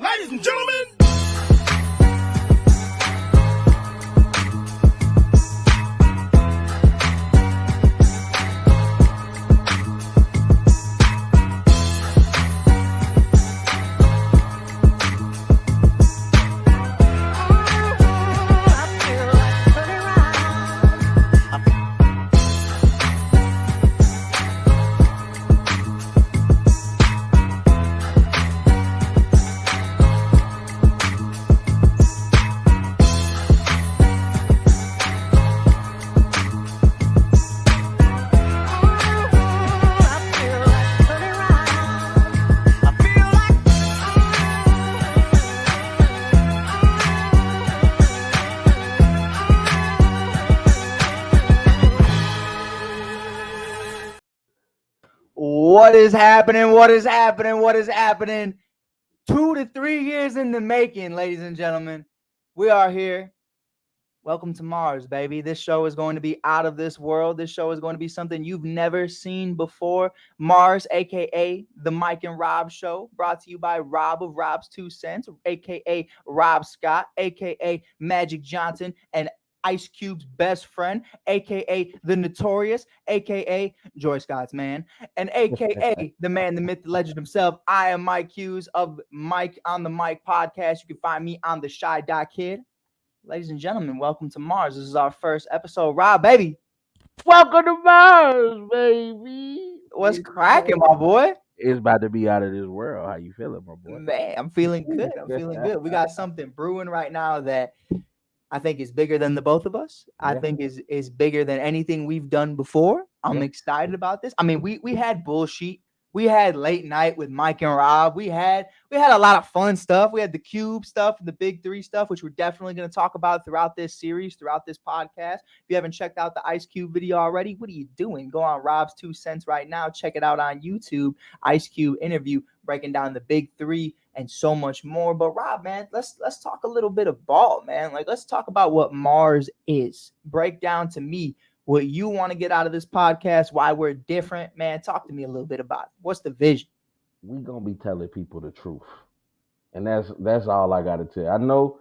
Ladies and gentlemen. What is happening? What is happening? What is happening? 2 to 3 years in the making, ladies and gentlemen. We are here. Welcome to Mars, baby. This show is going to be out of this world. This show is going to be something you've never seen before. Mars, aka the Mike and Rob Show, brought to you by Rob of Rob's 2 Cents, aka Rob Scott, aka Magic Johnson, and Ice Cube's best friend, aka the Notorious, aka Joy Scott's man, and aka the man, the myth, the legend himself. I am Mike Hughes of Mike on the Mike podcast. You can find me on the Shy Dot Kid. Ladies and gentlemen, welcome to Mars. This is our first episode. Rob, baby, Welcome to Mars, baby. what's cracking, my boy? It's about to be out of this world. How you feeling, my boy? Man, I'm feeling good. I'm feeling good. We got something brewing right now that I think is bigger than the both of us. I Yeah. think is bigger than anything we've done before. I'm Yeah. excited about this. I mean, we had bullshit. We had late night with Mike and Rob. We had a lot of fun stuff. We had the Cube stuff and the Big Three stuff, which we're definitely going to talk about throughout this series, throughout this podcast. If you haven't checked out the Ice Cube video already, what are you doing? Go on Rob's 2 Cents right now. Check it out on YouTube. Ice Cube interview breaking down the Big Three and so much more. But Rob, man, let's talk a little bit of ball, man. Like, let's talk about what Mars is. Break down to me what you want to get out of this podcast, why we're different, man. Talk to me a little bit about it. What's the vision? We gonna be telling people the truth, and that's all I gotta tell. I know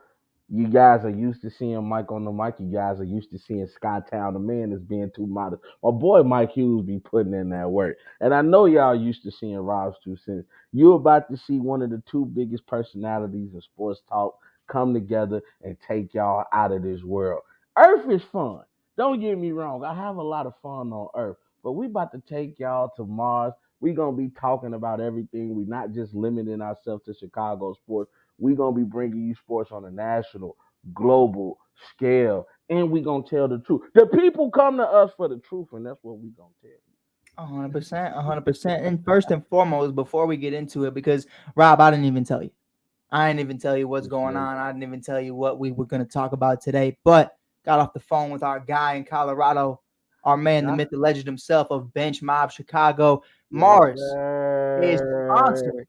you guys are used to seeing Mike on the mic. You guys are used to seeing Skytown the man as being too modest. My boy Mike Hughes be putting in that work, and I know y'all used to seeing Rob's 2 Cents. You're about to see one of the two biggest personalities in sports talk come together and take y'all out of this world. Earth is fun. Don't get me wrong. I have a lot of fun on Earth, but we about to take y'all to Mars. We gonna be talking about everything. We're not just limiting ourselves to Chicago sports. We're going to be bringing you sports on a national, global scale, and we're going to tell the truth. The people come to us for the truth, and that's what we're going to tell you. 100%, 100%. And first and foremost, before we get into it, because Rob, I didn't even tell you. I didn't even tell you what's going on. I didn't even tell you what we were going to talk about today. But got off the phone with our guy in Colorado, our man, the myth, the legend himself of Bench Mob Chicago. Mars is sponsored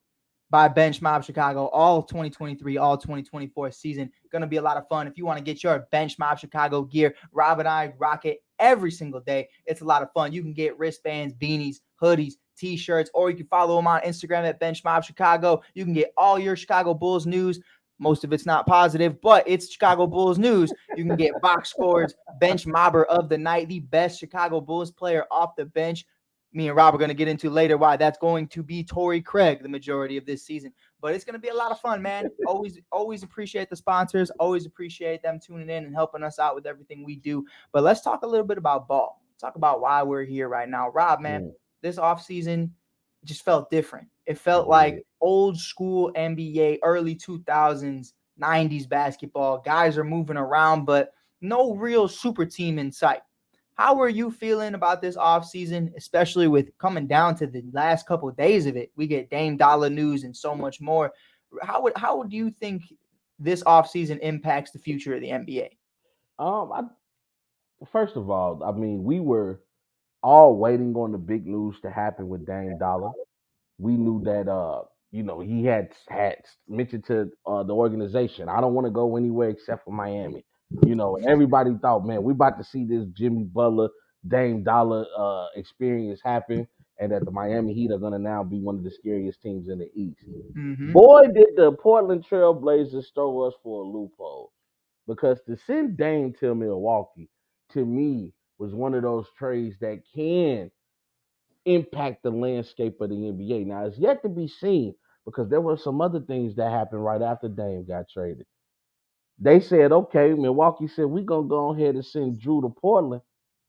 by Bench Mob Chicago all 2023, all 2024 season. Going to be a lot of fun. If you want to get your Bench Mob Chicago gear, Rob and I rock it every single day. It's a lot of fun. You can get wristbands, beanies, hoodies, t-shirts, or you can follow them on Instagram at Bench Mob Chicago. You can get all your Chicago Bulls news. Most of it's not positive, but it's Chicago Bulls news. You can get box scores, bench mobber of the night, the best Chicago Bulls player off the bench. Me and Rob are going to get into later why that's going to be Torrey Craig the majority of this season. But it's going to be a lot of fun, man. Always appreciate the sponsors. Always appreciate them tuning in and helping us out with everything we do. But let's talk a little bit about ball. Talk about why we're here right now. Rob, man, this offseason just felt different. It felt like old school NBA, early 2000s, 90s basketball. Guys are moving around, but no real super team in sight. How are you feeling about this offseason, especially with coming down to the last couple of days of it? We get Dame Dollar news and so much more. How do you think this offseason impacts the future of the NBA? First of all, I mean, we were all waiting on the big news to happen with Dame Dollar. We knew that he had mentioned to the organization, I don't want to go anywhere except for Miami. And everybody thought, man, we about to see this Jimmy Butler, Dame Dollar experience happen. and that the Miami Heat are going to now be one of the scariest teams in the East. Mm-hmm. Boy, did the Portland Trail Blazers throw us for a loophole, because to send Dame to Milwaukee, to me, was one of those trades that can impact the landscape of the NBA. Now, it's yet to be seen, because there were some other things that happened right after Dame got traded. They said, okay, Milwaukee said, we're going to go ahead and send Drew to Portland.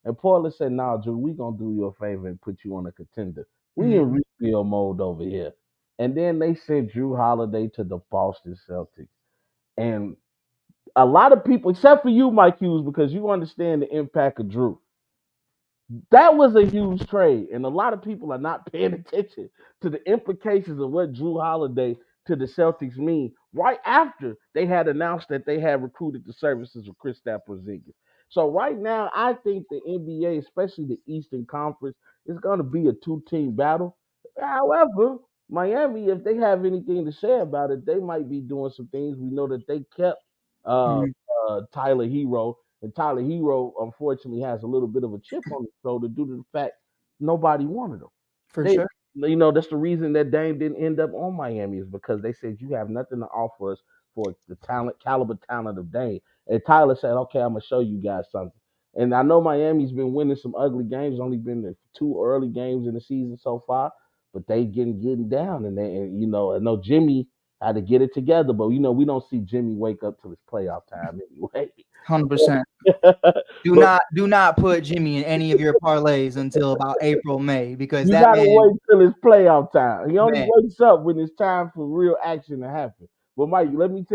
And Portland said, nah, Drew, we're going to do you a favor and put you on a contender. We in Mm-hmm. rebuild mode over here. And then they sent Drew Holiday to the Boston Celtics. And a lot of people, except for you, Mike Hughes, because you understand the impact of Drew, that was a huge trade, and a lot of people are not paying attention to the implications of what Drew Holiday to the Celtics mean right after they had announced that they had recruited the services of Kristaps Porzingis. So right now, I think the NBA, especially the Eastern Conference, is going to be a two-team battle. However, Miami, if they have anything to say about it, they might be doing some things. We know that they kept uh, Mm-hmm. Tyler Hero, and Tyler Hero, unfortunately, has a little bit of a chip on his shoulder due to the fact nobody wanted him. For They, sure. that's the reason that Dame didn't end up on Miami, is because they said you have nothing to offer us for the caliber talent of Dame. And Tyler said, "Okay, I'm gonna show you guys something." And I know Miami's been winning some ugly games. Only been the two early games in the season so far, but they getting down. And I know Jimmy had to get it together, but we don't see Jimmy wake up till it's playoff time anyway. 100%. But Do not put Jimmy in any of your parlays until about April, May, because you that gotta man, wait till it's playoff time. He only man, wakes up when it's time for real action to happen. But Mike, let me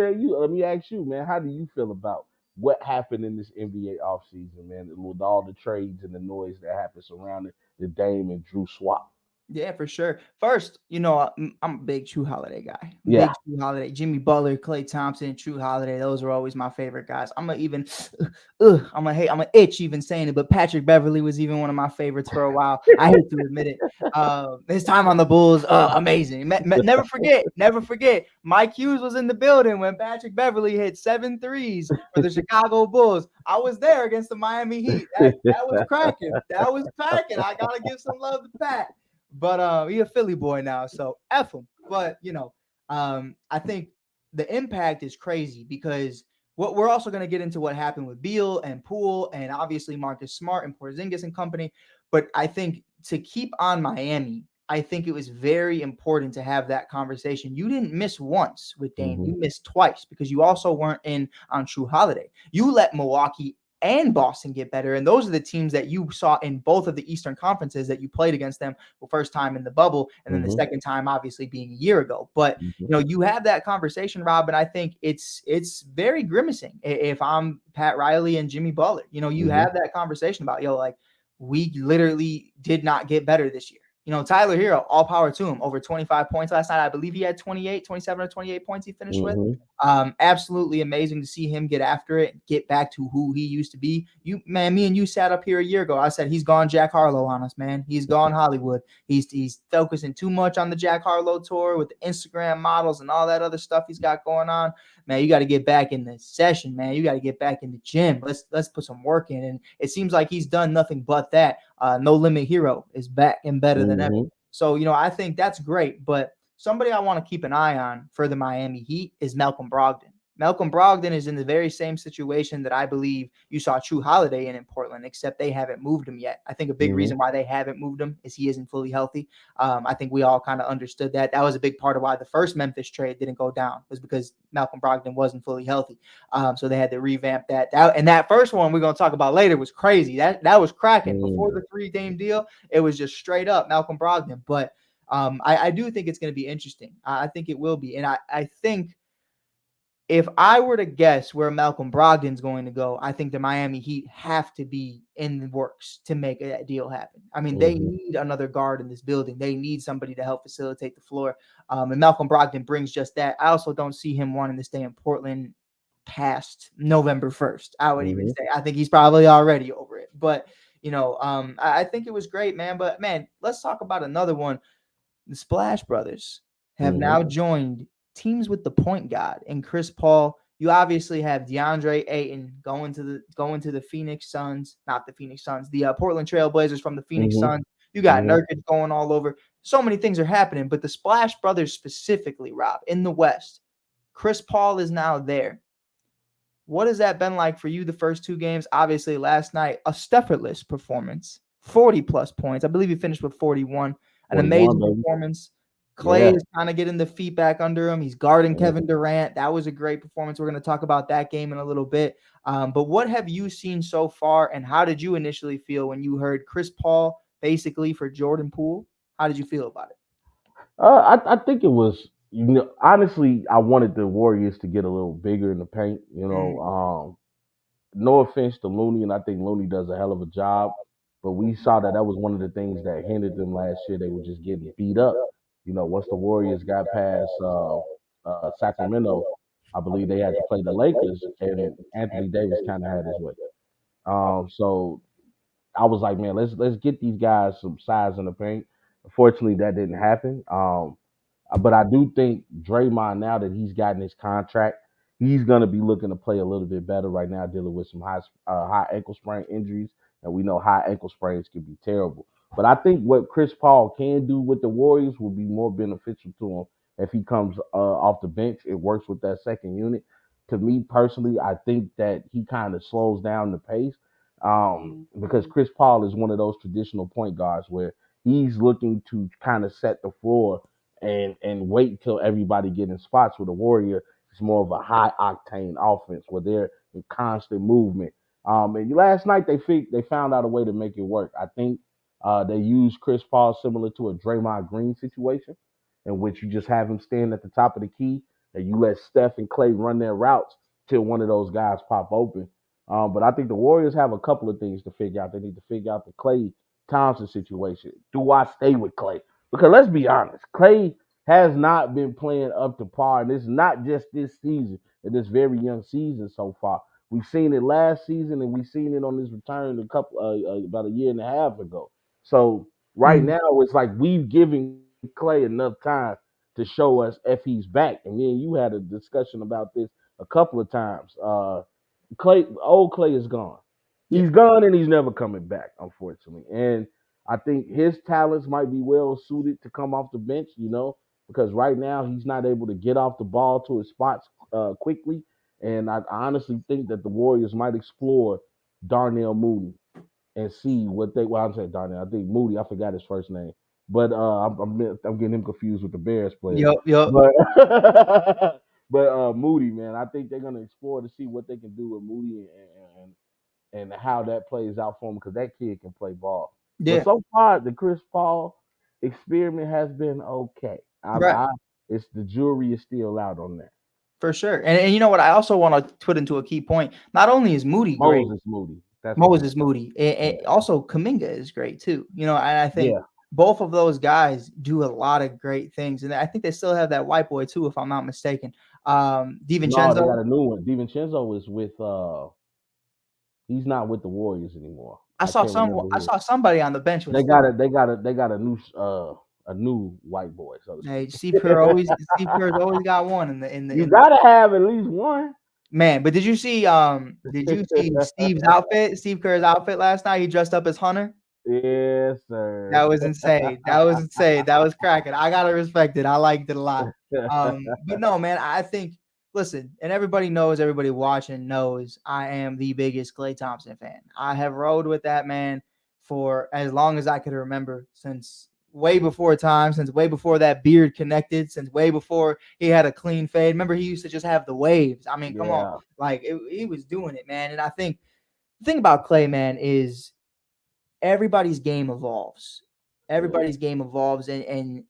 ask you, man, how do you feel about what happened in this NBA offseason, man, with all the trades and the noise that happened surrounding the Dame and Drew swap? yeah, for sure. First, I'm a big True Holiday guy. Yeah. Big True Holiday. Jimmy Butler, Klay Thompson, True Holiday. Those are always my favorite guys. I'm gonna even, I'm gonna itch even saying it, but Patrick Beverly was even one of my favorites for a while. I hate to admit it. His time on the Bulls, amazing. Never forget. Mike Hughes was in the building when Patrick Beverly hit 7 threes for the Chicago Bulls. I was there against the Miami Heat. That was cracking. That was cracking. I gotta give some love to Pat. But he a Philly boy now, so F him. But I think the impact is crazy because what we're also going to get into what happened with Beal and Poole and obviously Marcus Smart and Porzingis and company. But I think to keep on Miami, I think it was very important to have that conversation. You didn't miss once with Dame. Hmm. You missed twice because you also weren't in on True Holiday. You let Milwaukee and Boston get better. And those are the teams that you saw in both of the Eastern conferences that you played against them the first time in the bubble, and then the Hmm. second time obviously being a year ago. But Hmm. you have that conversation, Rob, and I think it's very grimacing if I'm Pat Riley and Jimmy Butler. You Hmm. have that conversation about like we literally did not get better this year. Tyler Hero, all power to him, over 25 points last night. I believe he had 28, 27 or 28 points he finished with. Hmm. Absolutely amazing to see him get after it, get back to who he used to be. Me and you sat up here a year ago. I said he's gone Jack Harlow on us, man. He's gone Hollywood. He's focusing too much on the Jack Harlow tour with the Instagram models and all that other stuff he's got going on. Man, you got to get back in the session, man. You got to get back in the gym. Let's put some work in. And it seems like he's done nothing but that. No Limit Hero is back and better than ever. Hmm. So, I think that's great. But somebody I want to keep an eye on for the Miami Heat is Malcolm Brogdon. Malcolm Brogdon is in the very same situation that I believe you saw True Holiday in Portland, except they haven't moved him yet. I think a big Hmm. reason why they haven't moved him is he isn't fully healthy. I think we all kind of understood that. That was a big part of why the first Memphis trade didn't go down, was because Malcolm Brogdon wasn't fully healthy. So they had to revamp that. And that first one we're going to talk about later was crazy. That was cracking. Before the 3-game deal, it was just straight up Malcolm Brogdon. But I do think it's going to be interesting. I think it will be. And I think if I were to guess where Malcolm Brogdon's going to go, I think the Miami Heat have to be in the works to make that deal happen. I mean, they Hmm. need another guard in this building. They need somebody to help facilitate the floor. And Malcolm Brogdon brings just that. I also don't see him wanting to stay in Portland past November 1st. I would even Hmm. say I think he's probably already over it. But I think it was great, man. But man, let's talk about another one. The Splash Brothers have Hmm. now joined teams with the point guard and Chris Paul. You obviously have DeAndre Ayton going to the Phoenix Suns, not the Phoenix Suns, the Portland Trail Blazers from the Phoenix Hmm. Suns. You got Mm-hmm. Nurkic going all over. So many things are happening, but the Splash Brothers specifically, Rob, in the West, Chris Paul is now there. What has that been like for you the first two games? Obviously, last night, a effortless performance, 40 plus points. I believe he finished with 41. An 41, amazing baby. performance. Clay Yeah. is kind of getting the feet back under him. He's guarding Yeah. Kevin Durant. That was a great performance. We're going to talk about that game in a little bit. But what have you seen so far, and how did you initially feel when you heard Chris Paul basically for Jordan Poole? How did you feel about it? I think it was, honestly, I wanted the Warriors to get a little bigger in the paint. Mm, No offense to Looney, and I think Looney does a hell of a job, but we saw that that was one of the things that hindered them last year. They were just getting beat up. Once the Warriors got past Sacramento, I believe they had to play the Lakers, and Anthony Davis kind of had his way. So I was like, man, let's get these guys some size in the paint. Unfortunately, that didn't happen. But I do think Draymond, now that he's gotten his contract, he's gonna be looking to play a little bit better right now, dealing with some high ankle sprain injuries, and we know high ankle sprains can be terrible. But I think what Chris Paul can do with the Warriors will be more beneficial to him if he comes off the bench. It works with that second unit. To me personally, I think that he kind of slows down the pace, because Chris Paul is one of those traditional point guards where he's looking to kind of set the floor and wait till everybody get in spots. With a Warrior, it's more of a high octane offense where they're in constant movement. And last night they found out a way to make it work. I think they used Chris Paul similar to a Draymond Green situation, in which you just have him stand at the top of the key and you let Steph and Clay run their routes till one of those guys pop open. But I think the Warriors have a couple of things to figure out. They need to figure out the Clay Thompson situation. Do I stay with Clay? Because let's be honest, Clay has not been playing up to par, and it's not just this season, in this very young season so far. We've seen it last season, and we've seen it on his return about a year and a half ago. So right mm, now, it's like we've given Clay enough time to show us if he's back. And me and you had a discussion about this a couple of times. Old Clay is gone. yeah. He's gone and he's never coming back, unfortunately. And I think his talents might be well suited to come off the bench, because right now he's not able to get off the ball to his spots quickly. And I honestly think that the Warriors might explore Darnell Mooney and see what they. Well, I'm saying Darnell. I think Moody. I forgot his first name, but I'm getting him confused with the Bears player. Yup, yup. But but Moody, man, I think they're gonna explore to see what they can do with Moody and how that plays out for him, because that kid can play ball. But Yeah, so far, the Chris Paul experiment has been okay. right. It's the jury is still out on that. For sure. And you know what? I also want to put into a key point. Not only is Moody great, Moses Moody, that's what I Moses meant. Moody, Yeah, also Kaminga is great too. And I think yeah. both of those guys do a lot of great things. And I think they still have that white boy too, if I'm not mistaken. No, they DiVincenzo. got a new one. DiVincenzo is with he's not with the Warriors anymore. I can't remember I who. saw somebody on the bench with They still. got a they got a they got a new white boy, so to Hey, speak. Steve Kerr's always got one You in the gotta have at least one. man. But did you see Steve's outfit? Steve Kerr's outfit last night? He dressed up as Hunter. Yes, sir. That was insane. That was insane. That was cracking. I gotta respect it. I liked it a lot. But no, man, I think listen, and everybody knows, everybody watching knows I am the biggest Klay Thompson fan. I have rode with that man for as long as I could remember, since way before time, since way before that beard connected, since way before he had a clean fade. Remember, he used to just have the waves. I mean, come on. Yeah. Like he was doing it, man. And I think the thing about Klay, man, is everybody's game evolves. Yeah. Everybody's game evolves, and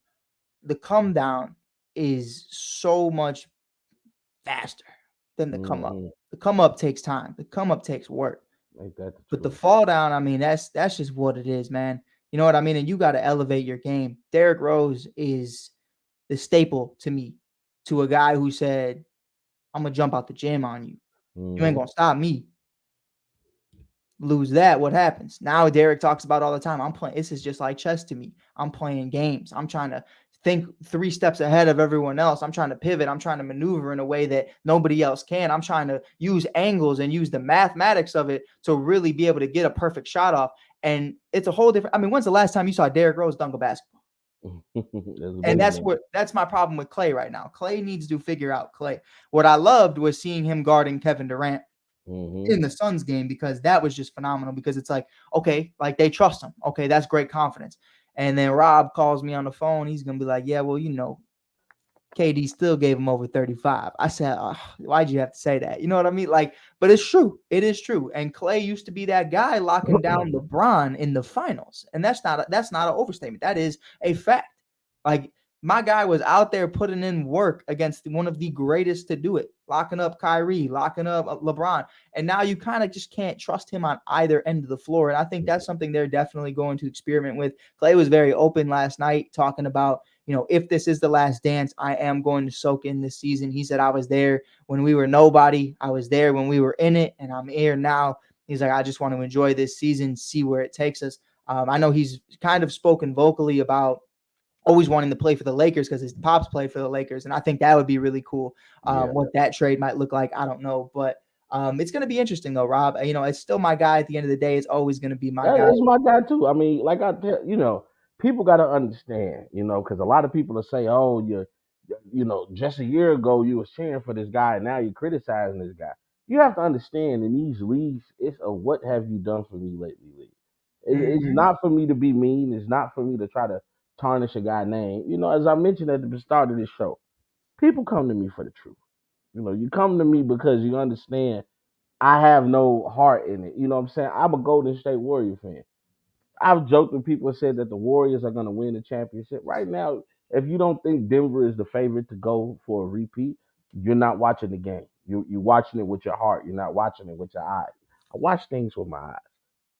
the come down is so much faster than the come up. Hmm. The come up takes time. The come up takes work. Ain't that the But the truth? fall down, I mean, that's just what it is, man. You know what I mean? And you got to elevate your game. Derrick Rose is the staple to me, to a guy who said, "I'm gonna jump out the gym on you. You ain't Hmm. gonna stop me." Lose that, what happens? Now Derek talks about all the time. I'm playing. This is just like chess to me. I'm playing games. I'm trying to think 3 steps ahead of everyone else. I'm trying to pivot. I'm trying to maneuver in a way that nobody else can. I'm trying to use angles and use the mathematics of it to really be able to get a perfect shot off. And it's a whole different. I mean, when's the last time you saw Derrick Rose dunk a basketball? That's And been that's my problem with Clay right now. Clay needs to figure out Clay. What I loved was seeing him guarding Kevin Durant mm-hmm. in the Suns game, because that was just phenomenal, because it's like, okay, like they trust him. Okay, that's great confidence. And then Rob calls me on the phone. He's gonna be like, yeah, well, KD still gave him over 35. I said, why'd you have to say that? You know what I mean? Like, but it's true. It is true. And Clay used to be that guy locking down LeBron in the finals. And that's not an overstatement. That is a fact. Like, my guy was out there putting in work against one of the greatest to do it, locking up Kyrie, locking up LeBron. And now you kind of just can't trust him on either end of the floor. And I think that's something they're definitely going to experiment with. Clay was very open last night talking about, if this is the last dance, I am going to soak in this season. He said, I was there when we were nobody. I was there when we were in it, and I'm here now. He's like, I just want to enjoy this season, see where it takes us. I know he's kind of spoken vocally about always wanting to play for the Lakers because his pops played for the Lakers. And I think that would be really cool. Yeah. What that trade might look like, I don't know. But it's going to be interesting, though, Rob. It's still my guy at the end of the day. It's always going to be my guy. That's my guy too. I mean, like I tell people got to understand, because a lot of people will say, "Oh, just a year ago you was cheering for this guy, and now you're criticizing this guy." You have to understand in these leagues, it's a what have you done for me lately league. It's Mm-hmm. not for me to be mean. It's not for me to try to tarnish a guy's name. As I mentioned at the start of this show, people come to me for the truth. You come to me because you understand I have no heart in it. You know what I'm saying? I'm a Golden State Warrior fan. I've joked when people said that the Warriors are going to win the championship. Right now, if you don't think Denver is the favorite to go for a repeat, you're not watching the game. You're watching it with your heart. You're not watching it with your eyes. I watch things with my eyes.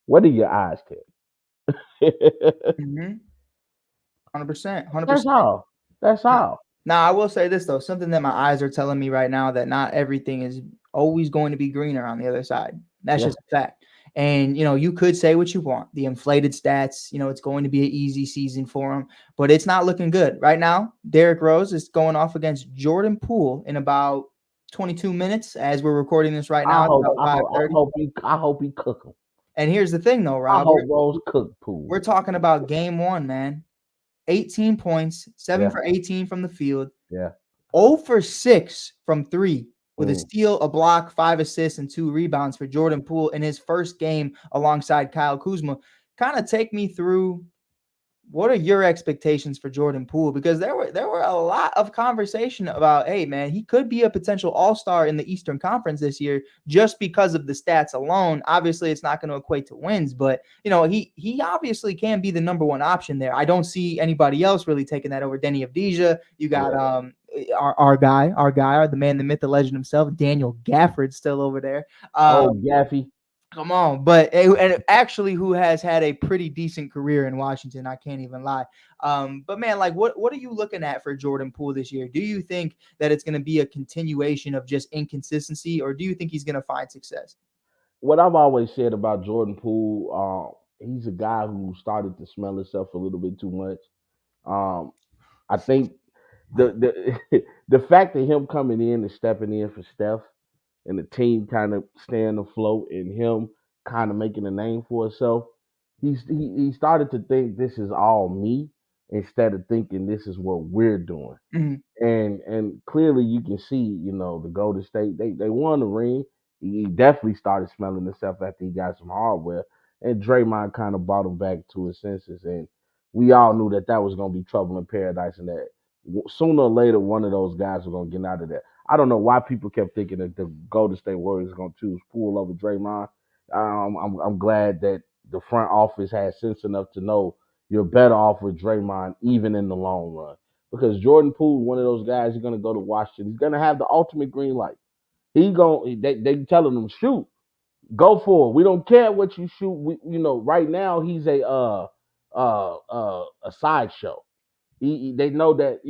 What do your eyes tell? Mm-hmm. 100%. That's 100%. all. That's all. Now, I will say this though, something that my eyes are telling me right now, that not everything is always going to be greener on the other side. That's Yeah. just a fact. And you could say what you want, the inflated stats. It's going to be an easy season for him, but it's not looking good right now. Derrick Rose is going off against Jordan Poole in about 22 minutes as we're recording this right now. I It's hope. about I hope. I 5:30. hope he. I hope he cook him. And here's the thing, though, I Rob. hope Rose cook We're Poole. talking about game one, man. 18 points, 7 Yeah. for 18 from the field, Yeah. 0 for 6 from 3 with a Mm. steal, a block, 5 assists, and 2 rebounds for Jordan Poole in his first game alongside Kyle Kuzma. Kind of take me through, what are your expectations for Jordan Poole? Because there were a lot of conversation about, hey man, he could be a potential all-star in the Eastern Conference this year just because of the stats alone. Obviously, it's not going to equate to wins, but he obviously can be the number one option there. I don't see anybody else really taking that over Denny Avdija. You got Yeah. our the man, the myth, the legend himself, Daniel Gafford, still over there. Oh, Um, Gaffy. Come on, but and actually, who has had a pretty decent career in Washington? I can't even lie. But man, like, what are you looking at for Jordan Poole this year? Do you think that it's going to be a continuation of just inconsistency, or do you think he's going to find success? What I've always said about Jordan Poole, he's a guy who started to smell himself a little bit too much. Um, I think the the fact of him coming in and stepping in for Steph and the team kind of staying afloat and him kind of making a name for himself, he started to think this is all me instead of thinking this is what we're doing. Mhm. And clearly you can see, the Golden State they won the ring. He definitely started smelling himself after he got some hardware, and Draymond kind of brought him back to his senses. And we all knew that that was going to be trouble in paradise, and that sooner or later one of those guys were going to get out of there. I don't know why people kept thinking that the Golden State Warriors were going to choose Poole over Draymond. I'm glad that the front office had sense enough to know you're better off with Draymond even in the long run, because Jordan Poole, one of those guys, is going to go to Washington. He's going to have the ultimate green light. They telling him shoot, go for it. We don't care what you shoot. Right now he's a sideshow. They know that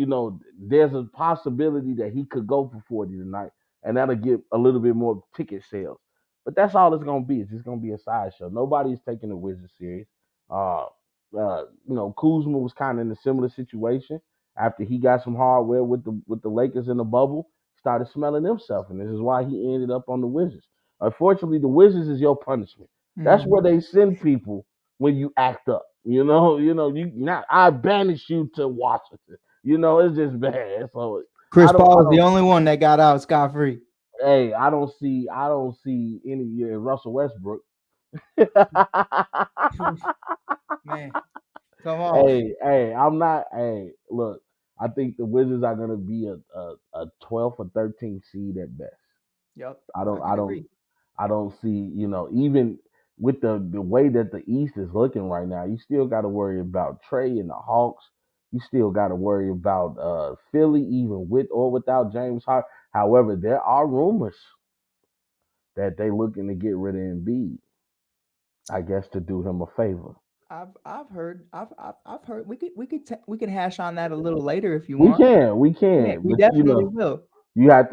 there's a possibility that he could go for 40 tonight, and that'll get a little bit more ticket sales. But that's all it's gonna be. It's just gonna be a sideshow. Nobody's taking the Wizards serious. Uh, Kuzma was kind of in a similar situation after he got some hardware with the Lakers in the bubble. Started smelling himself, and this is why he ended up on the Wizards. Unfortunately, the Wizards is your punishment. That's where Mhm. they send people when you act up. You not I banish you to Washington. It's just bad. So Chris I don't Paul I is the don't only one that got out scot free. hey, I don't see any Russell Westbrook. Man, come on. Hey, I'm not. Hey, look, I think the Wizards are gonna be a 12th or 13th seed at best. Yep, I I don't, I can don't, agree. I don't see. Even with the way that the East is looking right now, you still got to worry about Trey and the Hawks. You still got to worry about Philly, even with or without James Harden. However, there are rumors that they looking to get rid of Embiid. I guess to do him a favor. I've heard I've heard we could hash on that a little later if you We want. can, we Yeah, can, we but definitely will. you have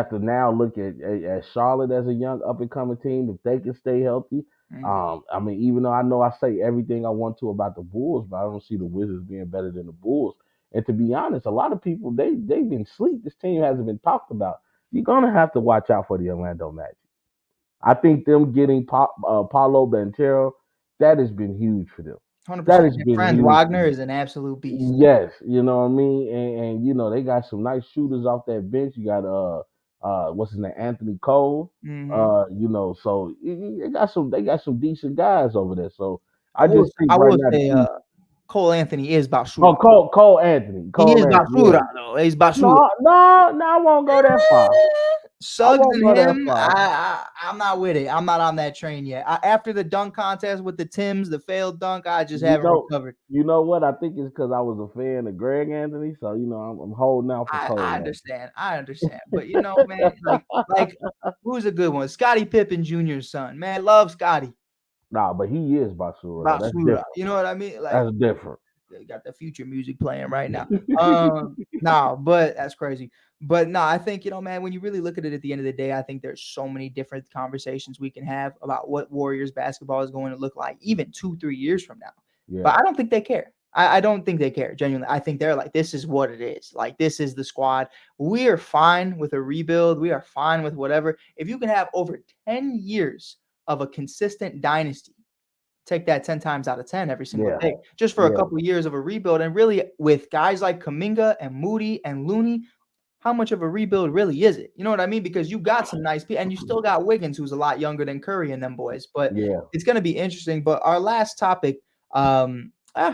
to now look at Charlotte as a young up and coming team if they can stay healthy. Mm. I mean, even though I know I say everything I want to about the Bulls, but I don't see the Wizards being better than the Bulls. And to be honest, a lot of people they've been sleep. This team hasn't been talked about. You're gonna have to watch out for the Orlando Magic. I think them getting Paulo Banchero, that has been huge for them. That 100%. has And been Franz huge for Wagner them. is an absolute beast. Yes, you know what I mean, and they got some nice shooters off that bench. You got what's his name, Anthony Cole. Hmm. So they got some decent guys over there. So I just think I right will now say, the East. Cole Anthony is Oh, basura. Cole He is Anthony, yeah. basura though. He's basura. No, no, no, I won't go that far. I Suggs won't and go that him, far. I'm not with it. I'm not on that train yet. After the dunk contest with the Tims, the failed dunk, I just You haven't know, recovered. you know what? I think it's because I was a fan of Greg Anthony, so I'm holding out for I Cole Anthony. understand. I understand. But man, like who's a good one? Scottie Pippen Jr.'s son. Man, love Scotty. Nah, but he is Basura though. That's Basura. different. You know what I mean? Like That's different. they got the future music playing right now. No, but that's crazy. But no, I think, man, when you really look at it at the end of the day, I think there's so many different conversations we can have about what Warriors basketball is going to look like even 2-3 years from now. Yeah, But I don't think they care. I don't think they care. Genuinely. I think they're like, this is what it is. Like, this is the squad. We are fine with a rebuild. We are fine with whatever. If you can have over 10 years of a consistent dynasty, take that 10 times out of 10 every single yeah, day, just for a yeah. couple of years of a rebuild. And really, with guys like Kaminga and Moody and Looney, how much of a rebuild really is it? You know what I mean? Because you got some nice people, and you still got Wiggins, who's a lot younger than Curry and them boys. But Yeah. it's going to be interesting. But our last topic,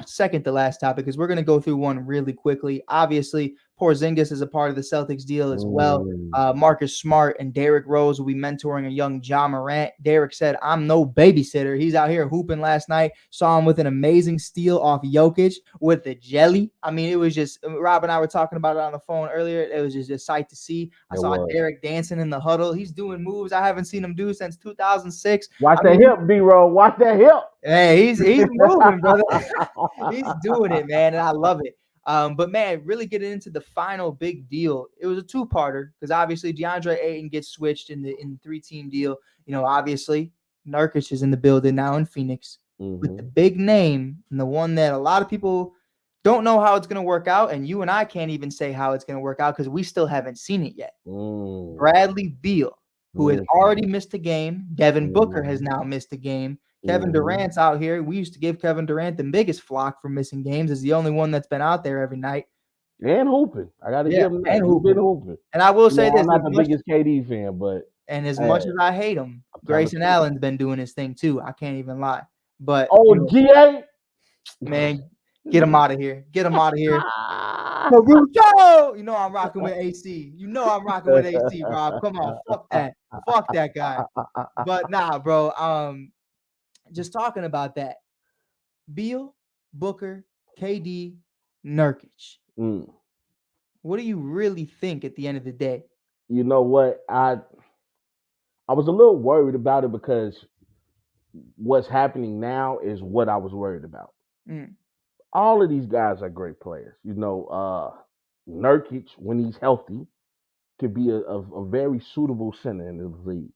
second to last topic, is we're going to go through one really quickly. Obviously, Porzingis is a part of the Celtics deal as well. Mm. Marcus Smart and Derrick Rose will be mentoring a young Ja Morant. Derrick said, I'm no babysitter. He's out here hooping last night. Saw him with an amazing steal off Jokic with the jelly. I mean, it was just, Rob and I were talking about it on the phone earlier. It was just a sight to see. I It saw was. Derrick dancing in the huddle. He's doing moves I haven't seen him do since 2006. Watch I that mean, hip, D-Roll. Watch that hey, he's hip. moving, brother. He's doing it, man, and I love it. But man, really getting into the final big deal. It was a two-parter because obviously DeAndre Ayton gets switched in the three-team deal. Obviously Nurkic is in the building now in Phoenix with the Hmm. big name and the one that a lot of people don't know how it's going to work out, and you and I can't even say how it's going to work out because we still haven't seen it yet. Mm. Bradley Beal, who has Hmm. already missed a game. Devin Booker has Hmm. now missed a game. Kevin Hmm. Durant's out here. We used to give Kevin Durant the biggest flock for missing games. Is the only one that's been out there every night. And hooping. I got to Yeah, give him and that. He been hooping. hooping. And I will say I'm this: not the biggest KD fan, but as hey, much as I hate him, I'm telling Grayson you. Allen's been doing his thing too. I can't even lie. But Oh, GA. man, get him out of here. Get him out of here. Caruso! I'm rocking with AC. I'm rocking with AC, Rob. Come on, fuck that. Fuck that guy. But nah, bro. Just talking about that. Beal, Booker, KD, Nurkic. Mm. What do you really think at the end of the day? You know what? I was a little worried about it because what's happening now is what I was worried about. Mm, All of these guys are great players. Nurkic, when he's healthy, could be a very suitable center in the league.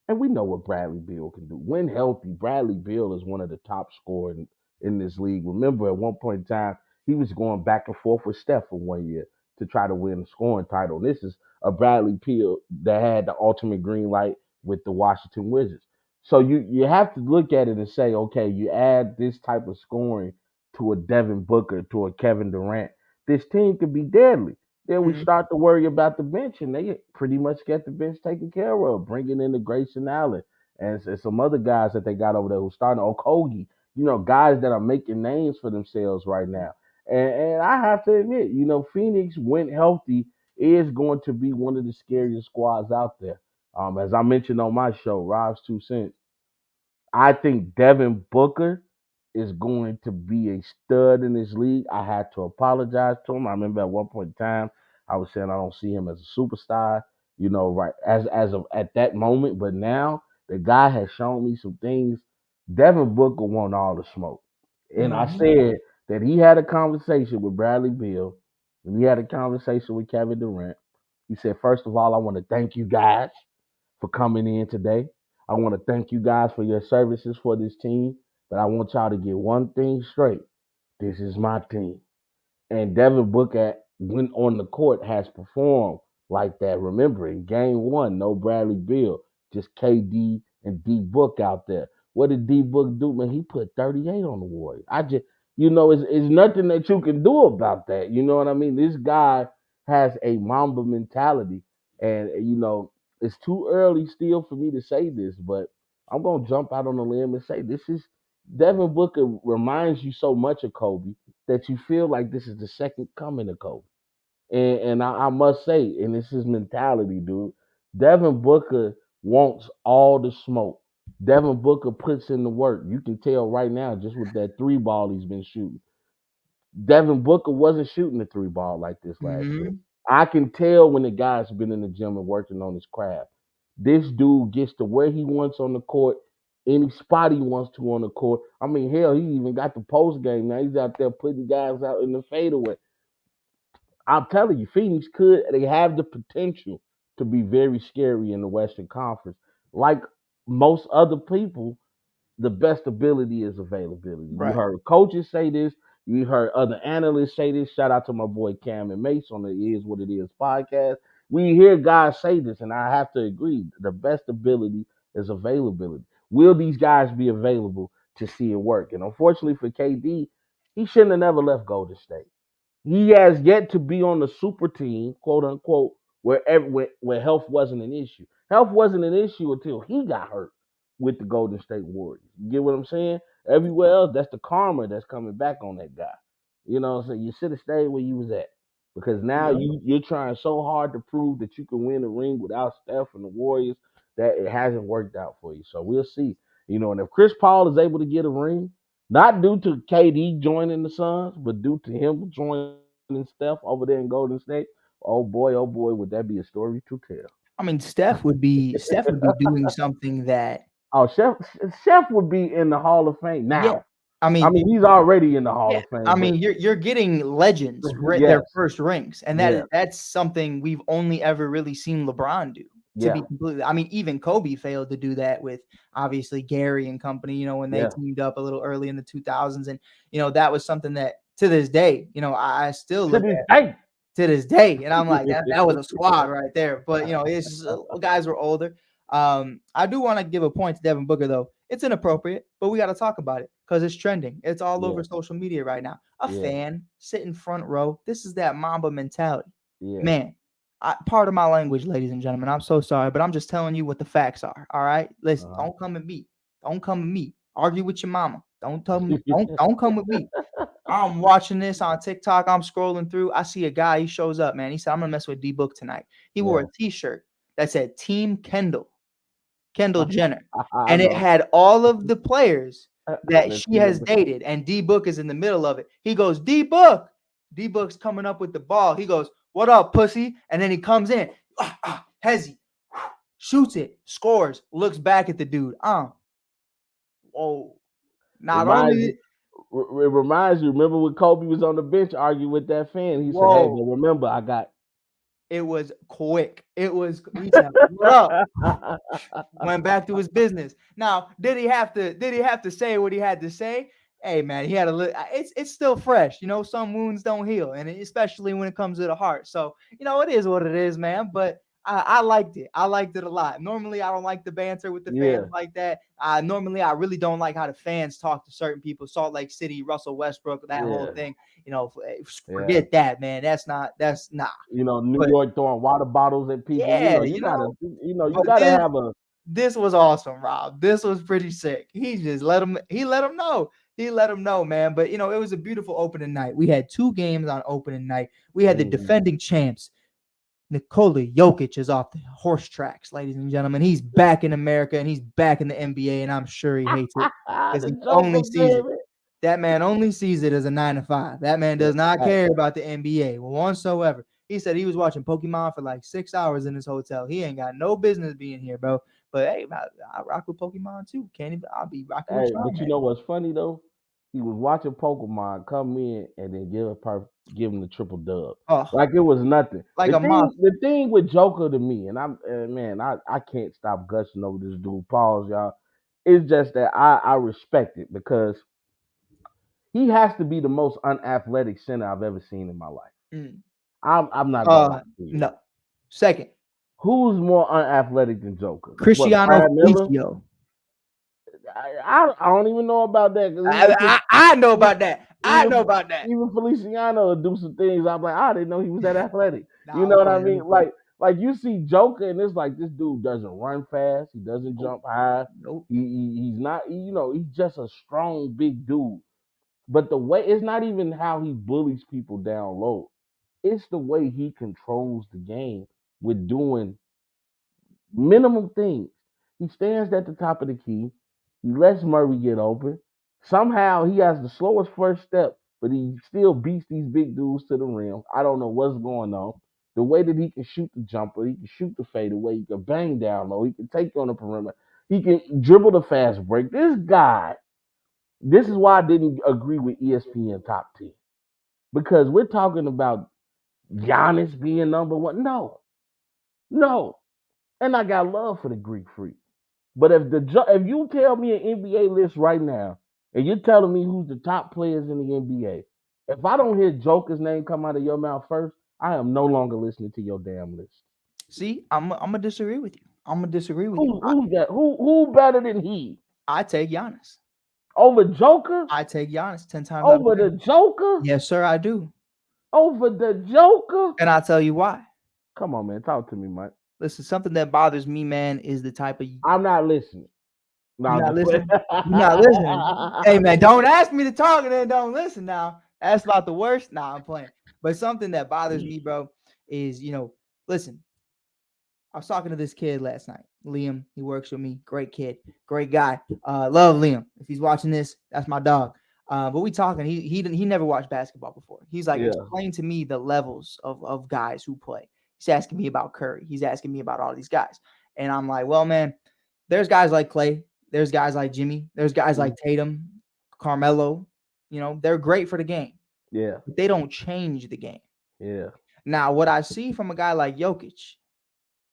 And we know what Bradley Beal can do. When healthy, Bradley Beal is one of the top scorers in this league. Remember, at one point in time, he was going back and forth with Steph for 1 year to try to win the scoring title. And this is a Bradley Beal that had the ultimate green light with the Washington Wizards. So you have to look at it and say, okay, you add this type of scoring to a Devin Booker, to a Kevin Durant, this team could be deadly. Then we Mhm. start to worry about the bench, and they pretty much get the bench taken care of, bringing in the Grayson Allen and some other guys that they got over there who starting Okogie. Guys that are making names for themselves right now. And I have to admit, Phoenix, when healthy, is going to be one of the scariest squads out there. As I mentioned on my show, Rob's Two Cents, I think Devin Booker is going to be a stud in this league. I had to apologize to him. I remember at one point in time, I was saying I don't see him as a superstar, right as of at that moment. But now the guy has shown me some things. Devin Booker want all the smoke, and I Mhm. said that he had a conversation with Bradley Beal, and he had a conversation with Kevin Durant. He said, first of all, I want to thank you guys for coming in today. I want to thank you guys for your services for this team, but I want y'all to get one thing straight. This is my team. And Devin Booker, when on the court, has performed like that. Remember, in game one, no Bradley Beal, just KD and D Book out there. What did D Book do? Man, he put 38 on the Warriors. It's nothing that you can do about that. You know what I mean? This guy has a Mamba mentality. And, it's too early still for me to say this, but I'm going to jump out on a limb and say this is Devin Booker reminds you so much of Kobe that you feel like this is the second coming of Kobe. And I must say, and this is mentality, dude. Devin Booker wants all the smoke. Devin Booker puts in the work. You can tell right now, just with that three ball he's been shooting. Devin Booker wasn't shooting the three ball like this last year. Mhm. I can tell when the guy's been in the gym and working on his craft. This dude gets to where he wants on the court, any spot he wants to on the court. I mean, hell, he even got the post game now. He's out there putting guys out in the fadeaway. I'm telling you, Phoenix they have the potential to be very scary in the Western Conference. Like most other people, the best ability is availability. You Right. heard coaches say this. You heard other analysts say this. Shout out to my boy Cam and Mace on the Is What It Is podcast. We hear guys say this, and I have to agree. The best ability is availability. Will these guys be available to see it work? And unfortunately for KD, he shouldn't have never left Golden State. He has yet to be on the super team, quote unquote, where health wasn't an issue. Health wasn't an issue until he got hurt with the Golden State Warriors. You get what I'm saying? Everywhere else, that's the karma that's coming back on that guy. You know what I'm saying? You should have stayed where you was at. Because now Yep. you're trying so hard to prove that you can win a ring without Steph and the Warriors that it hasn't worked out for you. So we'll see. And if Chris Paul is able to get a ring, not due to KD joining the Suns, but due to him joining Steph over there in Golden State. Oh boy, would that be a story to tell? I mean, Steph would be doing something that, Oh, Chef would be in the Hall of Fame yeah. now. I I mean, mean, he's already in the Hall yeah. of I Fame, but mean, you're getting legends their yes, first rings, and yeah, that's something we've only ever really seen LeBron do. To yeah, be completely, I mean, even Kobe failed to do that with obviously Gary and company. When they yeah. teamed up a little early in the 2000s, and that was something that to this day, I still To look this at day. to this day. And I'm like, that was a squad right there. But it's just, guys were older. I do want to give a point to Devin Booker though. It's inappropriate, but we got to talk about it because it's trending. It's all over Yeah, social media right now. A yeah, fan sitting front row. This is that Mamba mentality, yeah. man. Part of my language, ladies and gentlemen. I'm so sorry, but I'm just telling you what the facts are. All right, listen. Uh-huh. Don't come at me. Don't come at me. Argue with your mama. Don't tell me. Don't come with me. I'm watching this on TikTok. I'm scrolling through. I see a guy. He shows up, man. He said, I'm going to mess with D Book tonight. He wore Yeah, a t shirt that said Team Kendall Jenner. I And it know. had all of the players that Let's she see has them. dated. And D Book is in the middle of it. He goes, D Book. D Book's coming up with the ball. He goes, what up, pussy? And then he comes in. Hezzy. Shoots it. Scores. Looks back at the dude. Whoa. Not Reminds you. only, It reminds you. Remember when Kobe was on the bench arguing with that fan? He said, "Hey, whoa. but remember, I got." It was quick. He said, what up? Went back to his business. Now, did he have to say what he had to say? Hey man, he had a little, it's still fresh. Some wounds don't heal, and especially when it comes to the heart. So, it is what it is, man. But I liked it. I liked it a lot. Normally, I don't like the banter with the fans Yeah, like that. Normally, I really don't like how the fans talk to certain people. Salt Lake City, Russell Westbrook, that whole yeah, thing. yeah. Forget that, man. That's nah. New But York throwing water bottles at people. yeah, You gotta, you but gotta have a. this was awesome, Rob. This was pretty sick. He just let him know. He let him know, man. But it was a beautiful opening night. We had two games on opening night. We had the Mhm. defending champs. Nikola Jokic is off the horse tracks, ladies and gentlemen. He's back in America and he's back in the NBA, and I'm sure he hates it because he The only Joker, sees it. baby. That man only sees it as a 9 to 5. That man Yeah. does not Hey, care about the NBA whatsoever. He said he was watching Pokemon for like 6 hours in his hotel. He ain't got no business being here, bro. But hey, I rock with Pokemon too. Can't even, I'll be rocking with hey, but you Charmander. know what's funny though? He was watching Pokemon come in and then give him the triple dub, Oh, like it was nothing. like The a thing, monster. the thing with Joker to me, and man, I can't stop gushing over this dude. Pause, y'all. It's just that I respect it because he has to be the most unathletic center I've ever seen in my life. Mm. I'm not gonna lie to you. No. Second, Who's more unathletic than Joker? What, Cristiano Brad Miller? Felicio. I don't even know about that because I know about that. I know even about that. even Feliciano will do some things. I'm like, I didn't know he was that athletic. You Nah, I'm know what I playing. mean? I'm playing. Like you see Joker, and it's like this dude doesn't run fast. He doesn't Nope. jump high. Nope. He's not. He's just a strong big dude. But the way it's not even how he bullies people down low. It's the way he controls the game with doing minimum things. He stands at the top of the key. He lets Murray get open. Somehow he has the slowest first step, but he still beats these big dudes to the rim. I don't know what's going on. The way that he can shoot the jumper, he can shoot the fadeaway, he can bang down low, he can take you on the perimeter, he can dribble the fast break. This guy, this is why I didn't agree with ESPN top 10. Because we're talking about Giannis being number one. No, no. And I got love for the Greek freak. But if you tell me an NBA list right now, and you're telling me who's the top players in the NBA, if I don't hear Joker's name come out of your mouth first, I am no longer listening to your damn list. See, I'm gonna disagree with you. I'm gonna disagree with you. Who's that? Who better than he? I take Giannis. Over Joker? I take Giannis 10 times out of Over the 10. Joker? Yes, sir, I do. Over the Joker? And I'll tell you why. Come on, man. Talk to me, Mike. Listen, something that bothers me, man, is the type of I'm not listening. No, you're I'm not just playing. listening. You're not listening. Hey, man, don't ask me to talk and then don't listen. Now that's about the worst. Nah, I'm playing. But something that bothers me, bro, is listen. I was talking to this kid last night, Liam. He works with me. Great kid, great guy. Love Liam. If he's watching this, that's my dog. But we talking. He never watched basketball before. He's like, Yeah. explain to me the levels of guys who play. He's asking me about Curry. He's asking me about all these guys, and I'm like, well, man, there's guys like Clay. There's guys like Jimmy. There's guys like Tatum, Carmelo. They're great for the game, Yeah. but they don't change the game. Yeah. Now, what I see from a guy like Jokic,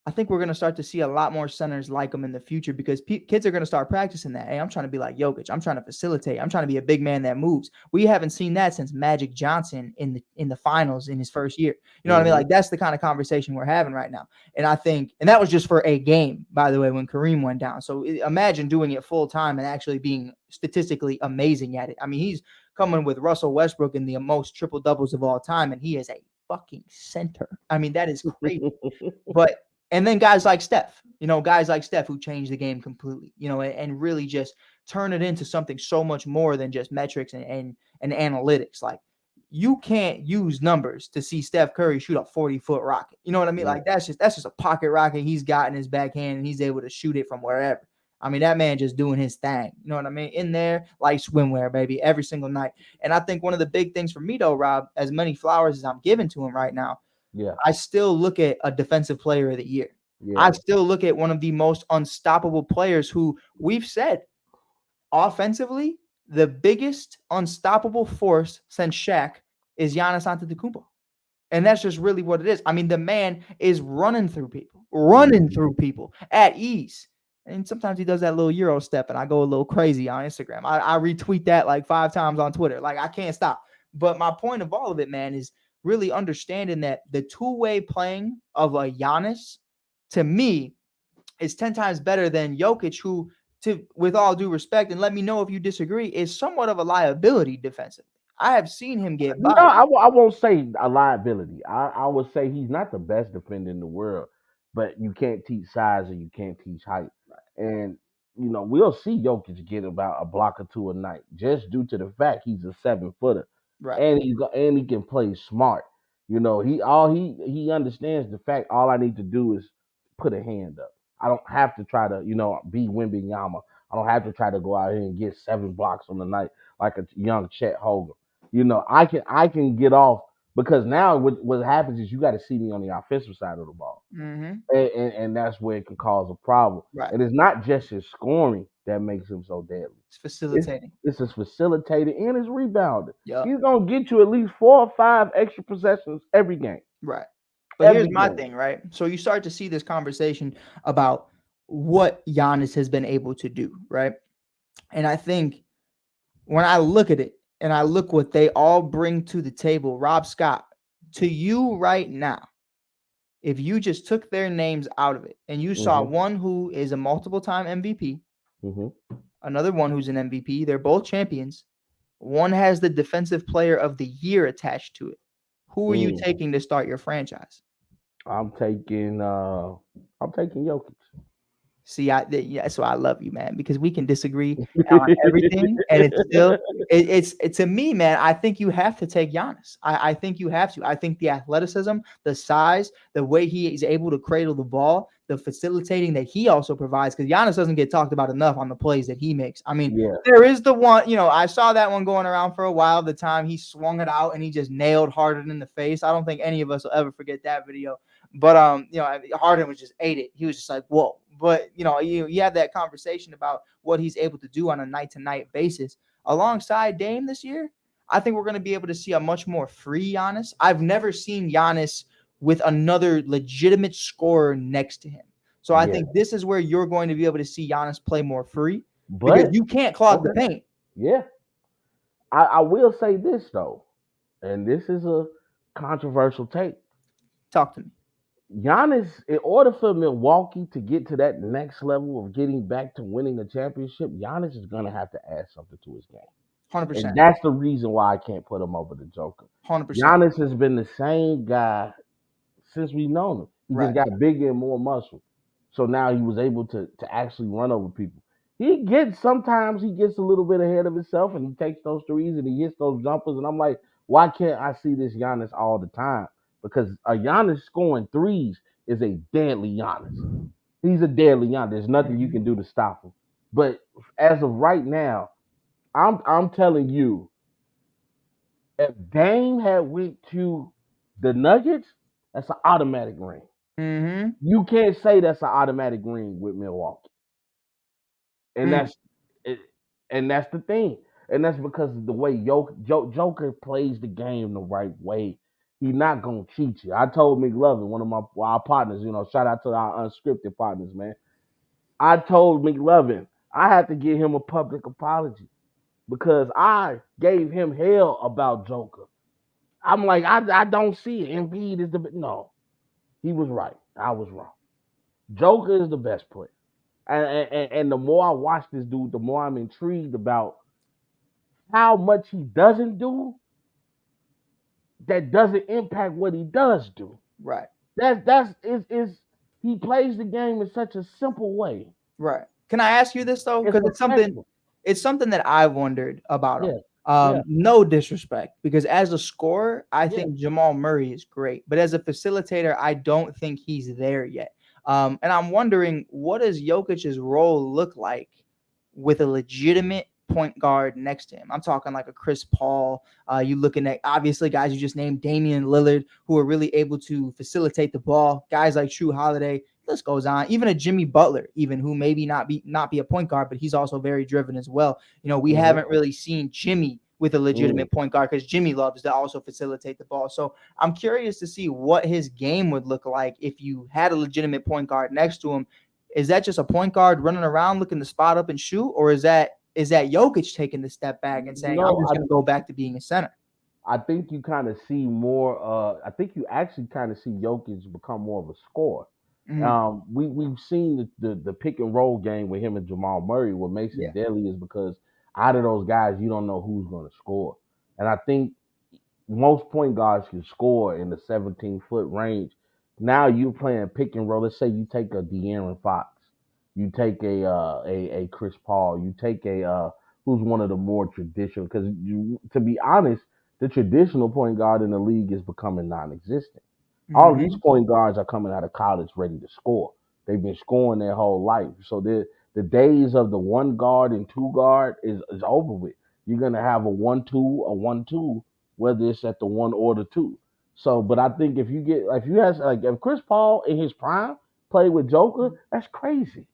I think we're going to start to see a lot more centers like him in the future because kids are going to start practicing that. Hey, I'm trying to be like Jokic. I'm trying to facilitate. I'm trying to be a big man that moves. We haven't seen that since Magic Johnson in the finals in his first year. You know what I mean? Mm-hmm. Like that's the kind of conversation we're having right now. And I think, and that was just for a game, by the way, when Kareem went down. So imagine doing it full time and actually being statistically amazing at it. I mean, he's coming with Russell Westbrook in the most triple doubles of all time, and he is a fucking center. I mean, that is crazy. But and then guys like Steph who change the game completely, and really just turn it into something so much more than just metrics and analytics. Like you can't use numbers to see Steph Curry shoot a 40-foot rocket. You know what I mean? Yeah. Like that's just a pocket rocket he's got in his backhand and he's able to shoot it from wherever. I mean, that man just doing his thing. You know what I mean? In there, like swimwear, baby, every single night. And I think one of the big things for me, though, Rob, as many flowers as I'm giving to him right now, Yeah. I still look at a defensive player of the year. Yeah. I still look at one of the most unstoppable players who we've said offensively, the biggest unstoppable force since Shaq is Giannis Antetokounmpo. And that's just really what it is. I mean, the man is running Mm-hmm. through people at ease. And sometimes he does that little Euro step, and I go a little crazy on Instagram. I retweet that like 5 times on Twitter. Like, I can't stop. But my point of all of it, man, is really understanding that the two-way playing of a Giannis to me, is 10 times better than Jokic, who, to with all due respect, and let me know if you disagree, is somewhat of a liability defensively. I have seen him get No, bodied. I won't say a liability. I would say he's not the best defender in the world, but you can't teach size and you can't teach height. And we'll see Jokic get about a block or two a night just due to the fact he's a 7 footer, Right. and he can play smart. He understands the fact all I need to do is put a hand up. I don't have to try to be Wimbenyama. I don't have to try to go out here and get 7 blocks on the night like a young Chet Holmgren. I can get off because now what happens is you got to see me on the offensive side of the ball, Mm-hmm. and that's where it can cause a problem. Right. And it's not just his scoring that makes him so deadly. It's It's facilitating. it's his facilitating and his rebounding. Yep. He's gonna get you at least 4 or 5 extra possessions every game. Right. But here's Every my game. thing, right? So you start to see this conversation about what Giannis has been able to do, right? And I think when I look at it and I look what they all bring to the table, Rob Scott, to you right now, if you just took their names out of it and you saw Hmm. one who is a multiple time MVP, Hmm. another one who's an MVP, they're both champions. One has the defensive player of the year attached to it. Who are you Mm. taking to start your franchise? I'm taking Jokic. See, yeah, that's why I love you, man, because we can disagree on everything, and it's still it's to me, man. I think you have to take Giannis. I think you have to. I think the athleticism, the size, the way he is able to cradle the ball, the facilitating that he also provides, because Giannis doesn't get talked about enough on the plays that he makes. I mean, Yeah, there is the one, I saw that one going around for a while. The time he swung it out and he just nailed Harden in the face. I don't think any of us will ever forget that video. But Harden was just ate it. He was just like, whoa. But you have that conversation about what he's able to do on a night to night basis alongside Dame this year. I think we're going to be able to see a much more free Giannis. I've never seen Giannis with another legitimate scorer next to him. So I yeah. think this is where you're going to be able to see Giannis play more free because But you can't clog the okay, paint. yeah. I will say this though, and this is a controversial take. Talk to me. Giannis, in order for Milwaukee to get to that next level of getting back to winning a championship, Giannis is gonna have to add something to his game. And 100%. that's the reason why I can't put him over the Joker. 100%. Giannis has been the same guy since we've known him. He just Right. got bigger and more muscle. So now he was able to actually run over people. Sometimes he gets a little bit ahead of himself and he takes those threes and he hits those jumpers. And I'm like, why can't I see this Giannis all the time? Because a Giannis scoring threes is a deadly Giannis. He's a deadly Giannis. There's nothing you Mhm. can do to stop him. But as of right now, I'm telling you, if Dame had went to the Nuggets, that's an automatic ring. Mhm. You can't say that's an automatic ring with Milwaukee, and Mm. that's the thing, and that's because of the way Joker plays the game the right way. He's not gonna cheat you. I told McLovin, one of our partners, shout out to our unscripted partners, man. I told McLovin I had to give him a public apology because I gave him hell about Joker. I'm like, I don't see it. Embiid is the no. He was right. I was wrong. Joker is the best player. And the more I watch this dude, the more I'm intrigued about how much he doesn't do that doesn't impact what he does do. Right. That's is he plays the game in such a simple way. Right. Can I ask you this though? It's Because effective. it's something that I've wondered about him. Yeah. Yeah. No disrespect, because as a scorer, I Yeah. think Jamal Murray is great, but as a facilitator, I don't think he's there yet. And I'm wondering, what does Jokic's role look like with a legitimate point guard next to him? I'm talking like a Chris Paul. You looking at obviously guys you just named, Damian Lillard, who are really able to facilitate the ball. Guys like True Holiday. List goes on. Even a Jimmy Butler, even who maybe not be a point guard, but he's also very driven as well. We Mm-hmm. haven't really seen Jimmy with a Mm. legitimate point guard because Jimmy loves to also facilitate the ball. So I'm curious to see what his game would look like if you had a legitimate point guard next to him. Is that just a point guard running around looking to spot up and shoot, or is that Jokic taking the step back and saying, I'm No, just going to go back to being a center? I think you kind of see more. I think you actually kind of see Jokic become more of a scorer. Mhm. We've seen the pick and roll game with him and Jamal Murray. What makes it Yeah. deadly is because out of those guys, you don't know who's going to score. And I think most point guards can score in the 17-foot range. Now you're playing pick and roll. Let's say you take a De'Aaron Fox, you take a Chris Paul, you take a who's one of the more traditional. Because to be honest, the traditional point guard in the league is becoming non-existent. All these Mhm. point guards are coming out of college ready to score. They've been scoring their whole life. So the days of the one guard and two guard is over with. You're gonna have a 1-2, whether it's at the one or the two. So, but I think if you have like if Chris Paul in his prime played with Joker, that's crazy.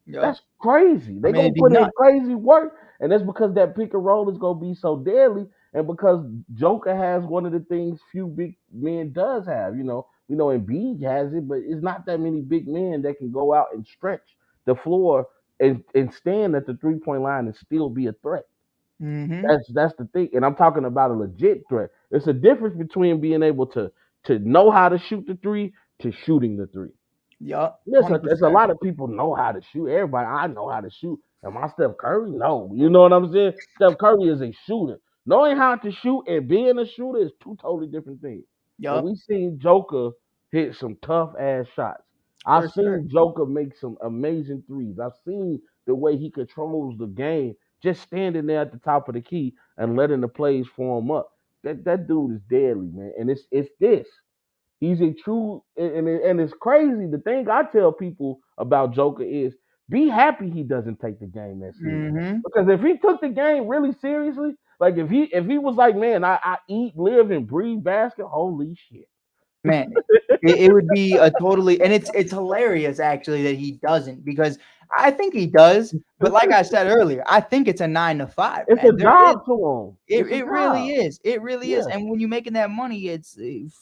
Yeah. That's crazy. I They mean, gonna it'd be put in nuts. crazy work, and that's because that pick and roll is gonna be so deadly, and because Joker has one of the things few big men does have. We know Embiid has it, but it's not that many big men that can go out and stretch the floor and stand at the 3-point line and still be a threat. Mhm. That's the thing, and I'm talking about a legit threat. It's a difference between being able to know how to shoot the three to shooting the three. Yup. Yes, there's a 100%. lot of people know how to shoot. Everybody, I know how to shoot. Am I Steph Curry? No. You know what I'm saying? Steph Curry is a shooter. Knowing how to shoot and being a shooter is two totally different things. And Yup. we seen Joker hit some tough ass shots. I've For sure. seen Joker make some amazing threes. I've seen the way he controls the game, just standing there at the top of the key and letting the plays form up. That dude is deadly, man. And it's this. He's a true and it's crazy. The thing I tell people about Joker is be happy he doesn't take the game that serious. Mhm. Because if he took the game really seriously, like if he was like, man, I eat, live, and breathe basket, holy shit. Man, it would be a totally, and it's hilarious actually that he doesn't, because I think he does, but like I said earlier, I think it's a 9 to 5, It's man. a There is job to him. it It's a it really job. is. It really is. Yeah, And when you're making that money, it's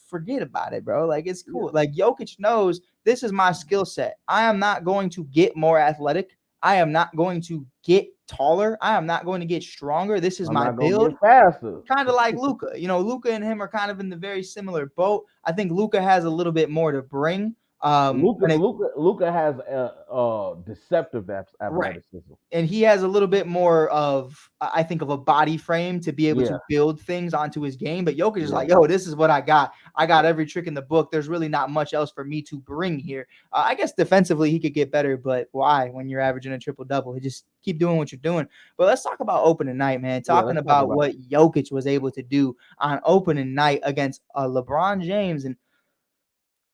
forget about it, bro. Like it's yeah. cool. Like Jokic knows this is my skill set. I am not going to get more athletic. I am not going to get taller. I am not going to get stronger. This is I'm my not gonna build. get faster. Kind of like Luca. Luca and him are kind of in the very similar boat. I think Luca has a little bit more to bring. Luca When it Luca Luca has a deceptive Right. athleticism. And he has a little bit more of, I think, of a body frame to be able Yeah, to build things onto his game. But Jokic is yeah. like, yo, this is what I got. I got every trick in the book. There's really not much else for me to bring here. I guess defensively he could get better, but why when you're averaging a triple double? He just keep doing what you're doing. But let's talk about opening night, man. Yeah, Talking let's talk about about it. what Jokic was able to do on opening night against LeBron James and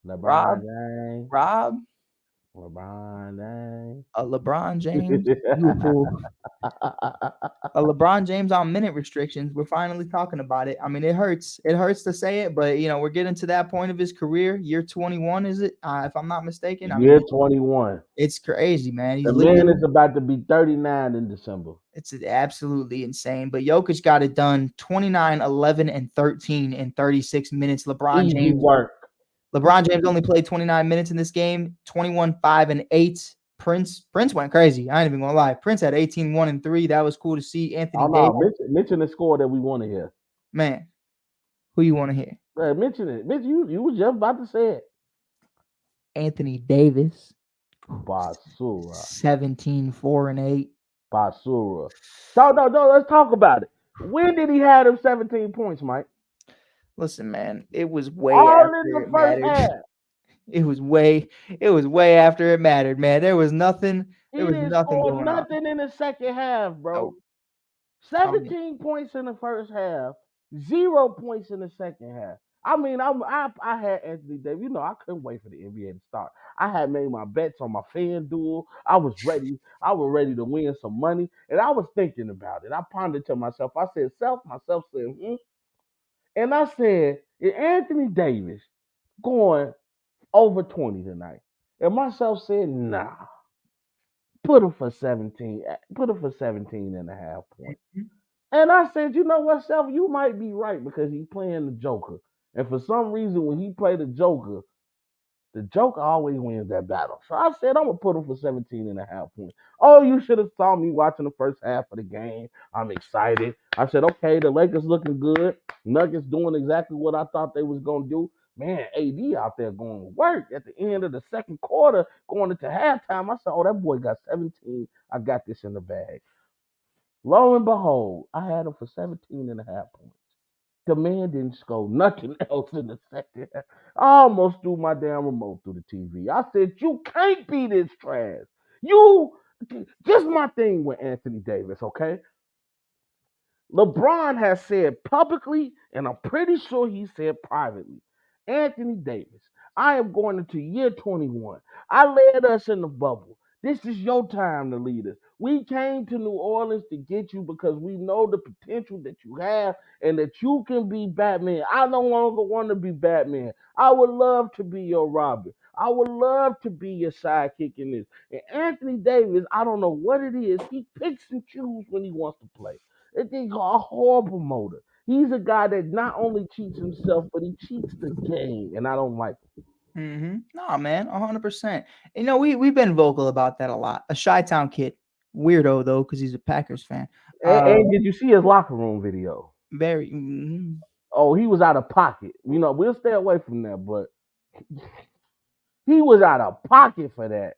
LeBron Rob, James. Rob, LeBron LeBron James. James. You a fool. LeBron James on minute restrictions. We're finally talking about it. I mean, it hurts. It hurts to say it, but we're getting to that point of his career. Year 21, is it? If I'm not mistaken. I Year mean, 21. it's crazy, man. He's The man literally. is about to be 39 in December. It's absolutely insane. But Jokic got it done 29, 11, and 13 in 36 minutes. LeBron Easy James work. LeBron James only played 29 minutes in this game, 21, 5, and 8. Prince went crazy. I ain't even gonna lie. Prince had 18, 1, and 3. That was cool to see. Anthony Oh no, Davis, mention the score that we want to hear. man, who you want to hear? Mention it. Mention you was just about to say it. Anthony Davis, Basura. 17, 4, and 8. Basura. No, let's talk about it. When did he have them 17 points, Mike? Listen, man, it was way All in after the it first mattered. half. It was way after it mattered, man. There He was didn't nothing score going on. nothing in the second half, No, bro. I mean, 17 points in the first half, 0 points in the second half. I mean, I had Anthony Davis. I couldn't wait for the NBA to start. I had made my bets on my fan duel. I was ready. I was ready to win some money, and I was thinking about it. I pondered to myself. I said, myself said, and I said, is Anthony Davis going over 20 tonight? And myself said, nah, put him for 17. Put him for 17 and a half points. And I said, you know what, Self, you might be right because he's playing the Joker. And for some reason, when he played the Joker always wins that battle. So I said, I'm going to put him for 17 and a half points. Oh, you should have saw me watching the first half of the game. I'm excited. I said, okay, the Lakers looking good. Nuggets doing exactly what I thought they was going to do. Man, AD out there going to work at the end of the second quarter, going into halftime. I said, oh, that boy got 17. I got this in the bag. Lo and behold, I had him for 17 and a half points. The man didn't score nothing else in the second half. I almost threw my damn remote through the TV. I said, you can't be this trash. You, just my thing with Anthony Davis, okay? LeBron has said publicly, and I'm pretty sure he said privately, Anthony Davis, I am going into year 21. I led us in the bubble. This is your time to lead us. We came to New Orleans to get you because we know the potential that you have and that you can be Batman. I no longer want to be Batman. I would love to be your Robin. I would love to be your sidekick in this. And Anthony Davis, I don't know what it is. He picks and chooses when he wants to play. It's a horrible motor. He's a guy that not only cheats himself, but he cheats the game, and I don't like him. No, man, 100%. You know, we've been vocal about that a lot. A Chi-Town kid, weirdo though, because he's a Packers fan. And did you see his locker room video? Very. Oh, he was out of pocket. You know, we'll stay away from that, but he was out of pocket for that.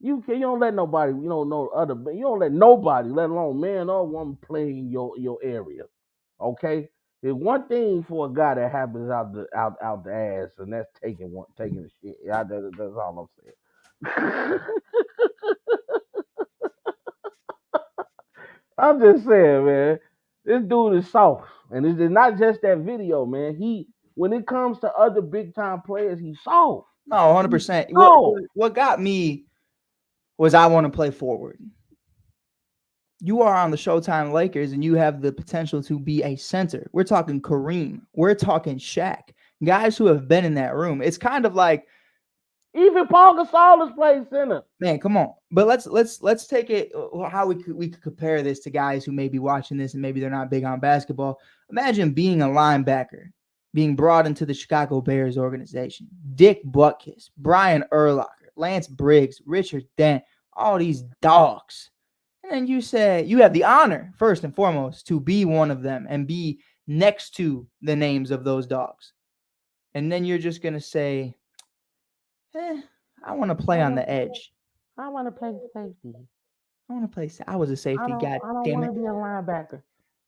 You don't let nobody, you don't let nobody, let alone man or woman, play in your area. Okay? There's one thing for a guy that happens out the ass, and that's taking the shit. Yeah, that's all I'm saying. I'm just saying, man. This dude is soft, and it's not just that video, man. When it comes to other big time players, he's soft. No, He's 100%. soft. What got me was I want to play forward. You are on the Showtime Lakers and you have the potential to be a center. We're talking Kareem. We're talking Shaq. Guys who have been in that room. It's kind of like, Even Paul Gasol has played center. man, come on. But let's take it how we could compare this to guys who may be watching this and maybe they're not big on basketball. Imagine being a linebacker, being brought into the Chicago Bears organization. Dick Butkus, Brian Urlacher, Lance Briggs, Richard Dent, all these dogs. And then you say you have the honor, first and foremost, to be one of them and be next to the names of those dogs. And then you're just gonna say, I want to play I on want the edge. I want to play safety. I want to play. I was a safety. God I don't damn want it! to be a linebacker.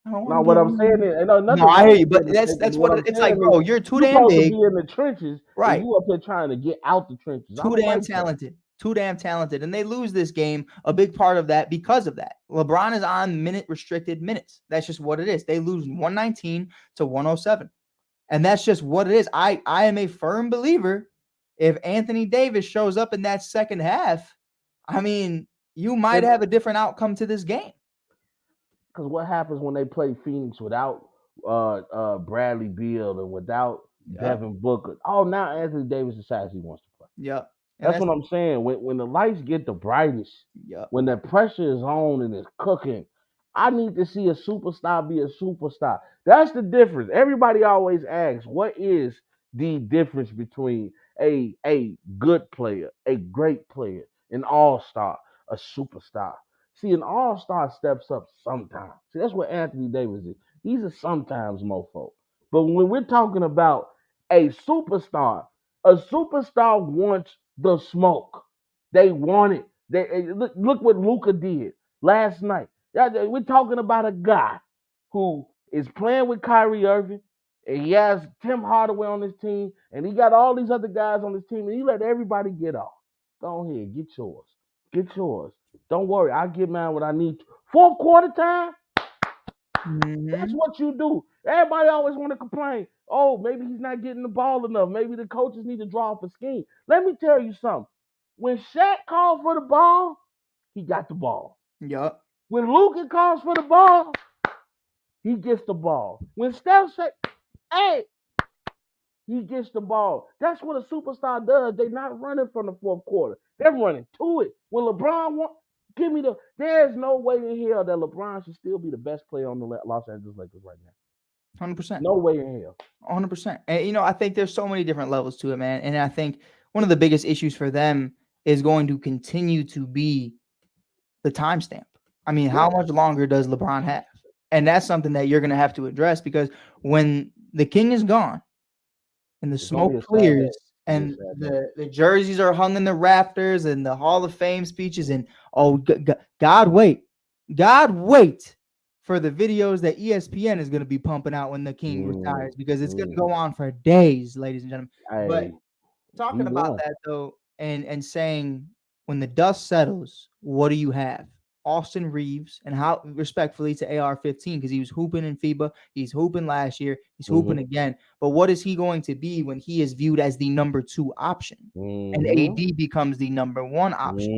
I don't want to No, be what a I'm saying linebacker. is, no, No, nothing I wrong hear you, with but being a that's safety. that's But what what I'm it's like, saying is, bro. You're too you damn supposed to big, be in the trenches, and right? you up here trying to get out the trenches. I Too don't damn like that. talented. Too damn talented, and they lose this game. A big part of that because of that. LeBron is on minute restricted minutes. That's just what it is. They lose 119 to 107. And that's just what it is. I am a firm believer if Anthony Davis shows up in that second half, I mean, you might And have a different outcome to this game. because what happens when they play Phoenix without Bradley Beal and without Yep. Devin Booker? Oh, now Anthony Davis decides he wants to play. Yep. And That's that's what I'm saying. When the lights get the brightest, yep. when the pressure is on and it's cooking, I need to see a superstar be a superstar. That's the difference. Everybody always asks, what is the difference between a good player, a great player, an all-star, a superstar? See, an all-star steps up sometimes. See, that's what Anthony Davis is. He's a sometimes mofo. But when we're talking about a superstar wants the smoke. They want it. Look what Luca did last night. Yeah, we're talking about a guy who is playing with Kyrie Irving, and he has Tim Hardaway on his team, and he got all these other guys on his team, and he let everybody get off. Go ahead, get yours. Get yours. Don't worry, I'll get mine when I need to. Fourth quarter time, that's Mm-hmm. what you do. Everybody always want to complain. Oh, maybe he's not getting the ball enough. Maybe the coaches need to draw up a scheme. Let me tell you something. When Shaq called for the ball, he got the ball. Yep. When Luka calls for the ball, he gets the ball. When Steph says, hey, he gets the ball. That's what a superstar does. They're not running from the fourth quarter. They're running to it. When LeBron wants, give me the. There's no way in hell that LeBron should still be the best player on the Los Angeles Lakers right now. 100%. No way in hell. 100%. And I think there's so many different levels to it, man. And I think one of the biggest issues for them is going to continue to be the timestamp. I mean, how Yeah. much longer does LeBron have? And that's something that you're going to have to address because when the king is gone, and the It's gonna be smoke a sad day. clears It's gonna be a and sad day. the jerseys are hung in the rafters and the Hall of Fame speeches and oh God wait for the videos that ESPN is going to be pumping out when the king Mm, retires because it's going to mm. go on for days, ladies and gentlemen. But Hey, he talking about won. that though, and saying when the dust settles, what do you have? Austin Reeves, and how respectfully to AR-15 because he was hooping in FIBA, he's hooping last year, he's hooping Mm-hmm. again. But what is he going to be when he is viewed as the number two option, and Mm-hmm. AD becomes the number one option?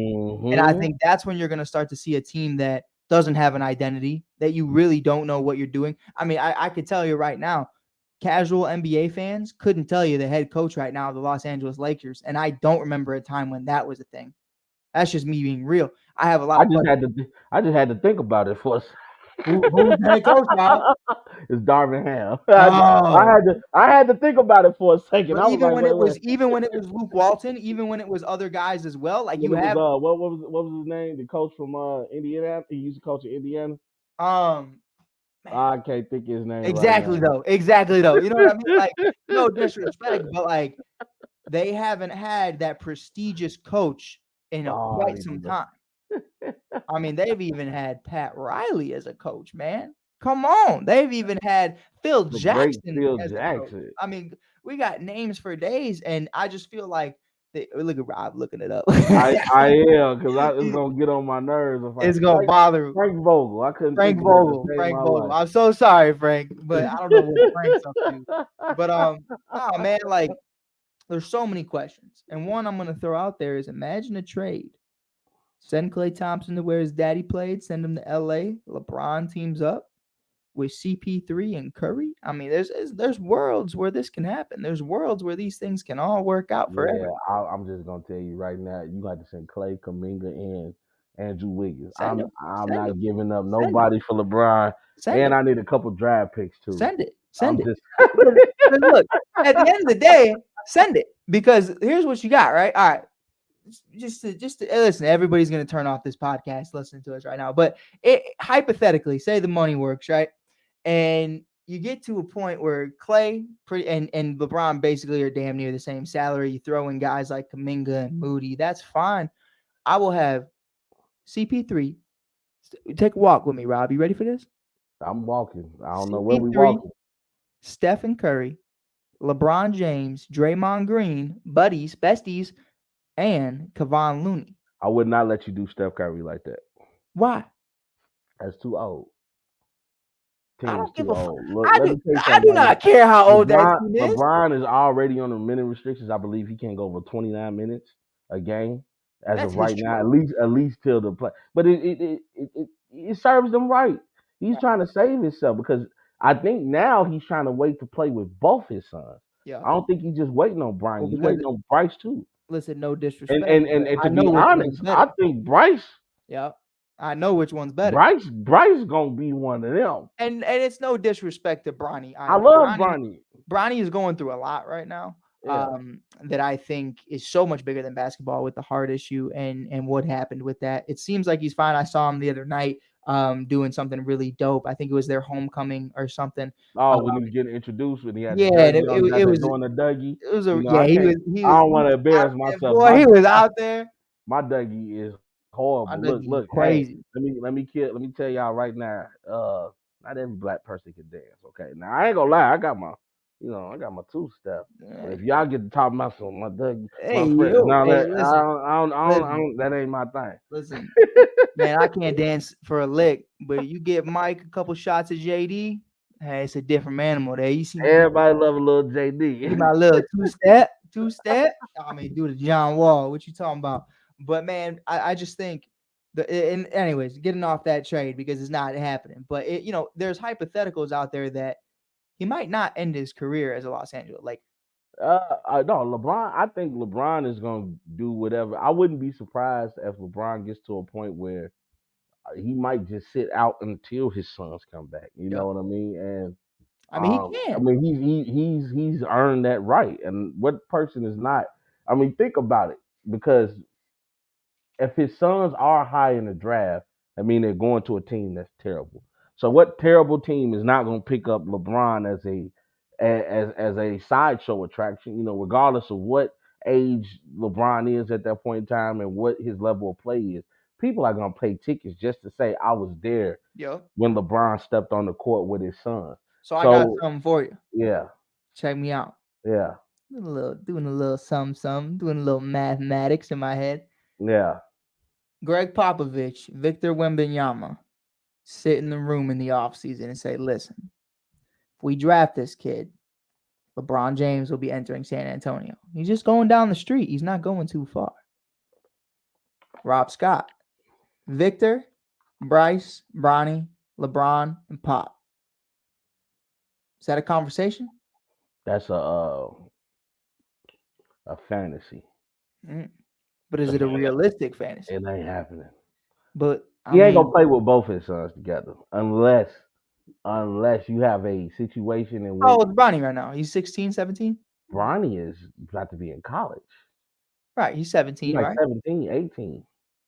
And I Mm-hmm. think that's when you're going to start to see a team that doesn't have an identity, that you really don't know what you're doing. I mean, I could tell you right now, casual NBA fans couldn't tell you the head coach right now of the Los Angeles Lakers. And I don't remember a time when that was a thing. That's just me being real. I have a lot I of just questions. had to. I just had to think about it for a Who's the head coach, Rob? it's Darvin Ham. Oh, I had to think about it for a second. but I was like, wait, wait. even when it was Luke Walton, even when it was other guys as well, like When you it was have what was his name? The coach from Indiana. He used to coach in Indiana. um man, I can't think of his name right now. exactly though. You know what I mean? Like no disrespect, but like they haven't had that prestigious coach in Oh, quite neither some the time. I mean, they've even had Pat Riley as a coach, man. Come on. They've even had Phil the great Jackson Phil as a coach. Jackson. I mean, we got names for days, and I just feel like look at Rob looking it up. I am because it's gonna get on my nerves if I It's gonna bother Frank Vogel. I couldn't think of that to save Frank my Vogel. life. I'm so sorry, Frank, but I don't know what Frank's up to. But nah, man, like there's so many questions, and one I'm gonna throw out there is imagine a trade. Send Klay Thompson to where his daddy played. Send him to LA. LeBron teams up with CP3 and Curry. I mean, there's worlds where this can happen. There's worlds where these things can all work out for Yeah, everyone. I'm just gonna tell you right now. You got to send Clay, Kaminga, and Andrew Wiggins. Send them. I'm Send them. not giving up Send it. nobody for LeBron, Send and it. I need a couple draft picks too. Send it. I'm Send it. just Because look, at the end of the day, send it. Because here's what you got, right? All right. Just to listen, everybody's gonna turn off this podcast listening to us right now. But hypothetically, say the money works, right? And you get to a point where Clay and LeBron basically are damn near the same salary. You throw in guys like Kaminga and Moody, that's fine. I will have CP3. Take a walk with me, Rob. You ready for this? I'm walking. I don't know where we CP3, walking. Stephen Curry, LeBron James, Draymond Green, buddies, besties, and Kevon Looney. I would not let you do Steph Curry like that. Why? That's too old. I Team's don't give too a fuck. old. Look, let me tell you I something do about this. not care how old that LeBron, team is. LeBron is already on the minute restrictions. I believe he can't go over 29 minutes a game as That's of his right now. choice. At least till the play. But it serves them right. He's Right. trying to save himself because I think now he's trying to wait to play with both his sons. Yeah. I don't think he's just waiting on Brian. Well, He's because waiting on Bryce too. listen, no And disrespect, and and, but and I to know be which one's honest, I better. think Bryce Yeah. I know which one's better. Bryce gonna be one of them. And it's no disrespect to Bronny I either. love Bronny. Bronny is going through a lot right now. Yeah. That I think is so much bigger than basketball with the heart issue and what happened with that. It seems like he's fine. I saw him the other night doing something really dope. I think it was their homecoming or something. Oh, Um, when he was getting introduced, when he had the yeah, and jersey on, got it that was doing the Dougie. it was You a know, yeah, I can't. I don't he want to was out embarrass there, myself. boy. He was out there. My Dougie is My horrible. Look, Dougie look. Hey, crazy. let me tell y'all right now. Not every black person can dance. Okay, now I ain't gonna lie. I got my two step. But Hey, if y'all get to talk about some my Dougie, my friend, yo, no, hey, that listen, that ain't my thing. listen. Man, I can't dance for a lick, but you get Mike a couple shots of JD, hey, it's a different animal there. You see me do Everybody love a little JD. see my little two step. I mean, do the John Wall. What you talking about? But man, I just think and anyways, getting off that trade because it's not happening. But there's hypotheticals out there that he might not end his career as a Los Angeles Laker. No, LeBron. I think LeBron is gonna do whatever. I wouldn't be surprised if LeBron gets to a point where he might just sit out until his sons come back. You Yeah. know what I mean? And I mean, he I can. mean he's earned that right. And what person is not? I mean, think about it. Because if his sons are high in the draft, I mean they're going to a team that's terrible. So what terrible team is not gonna pick up LeBron as a sideshow attraction. Regardless of what age LeBron is at that point in time and what his level of play is, people are gonna pay tickets just to say I was there Yep. when LeBron stepped on the court with his son. So I got So something for you. yeah, Check me out. yeah, Doing a little something, doing a little mathematics in my head. yeah. Greg Popovich, Victor Wembanyama sit in the room in the offseason and say, listen, if we draft this kid, LeBron James will be entering San Antonio. He's just going down the street. He's not going too far. Rob Scott, Victor, Bryce, Bronny, LeBron, and Pop. Is that a conversation? That's a fantasy. Mm. But is it a realistic fantasy? It ain't happening. But I He ain't gonna mean, play with both his sons together unless you have a situation in how which old is Bronny right now? He's 16, 17? Bronny is about to be in college. Right, he's He's 17, like right? 17, 18.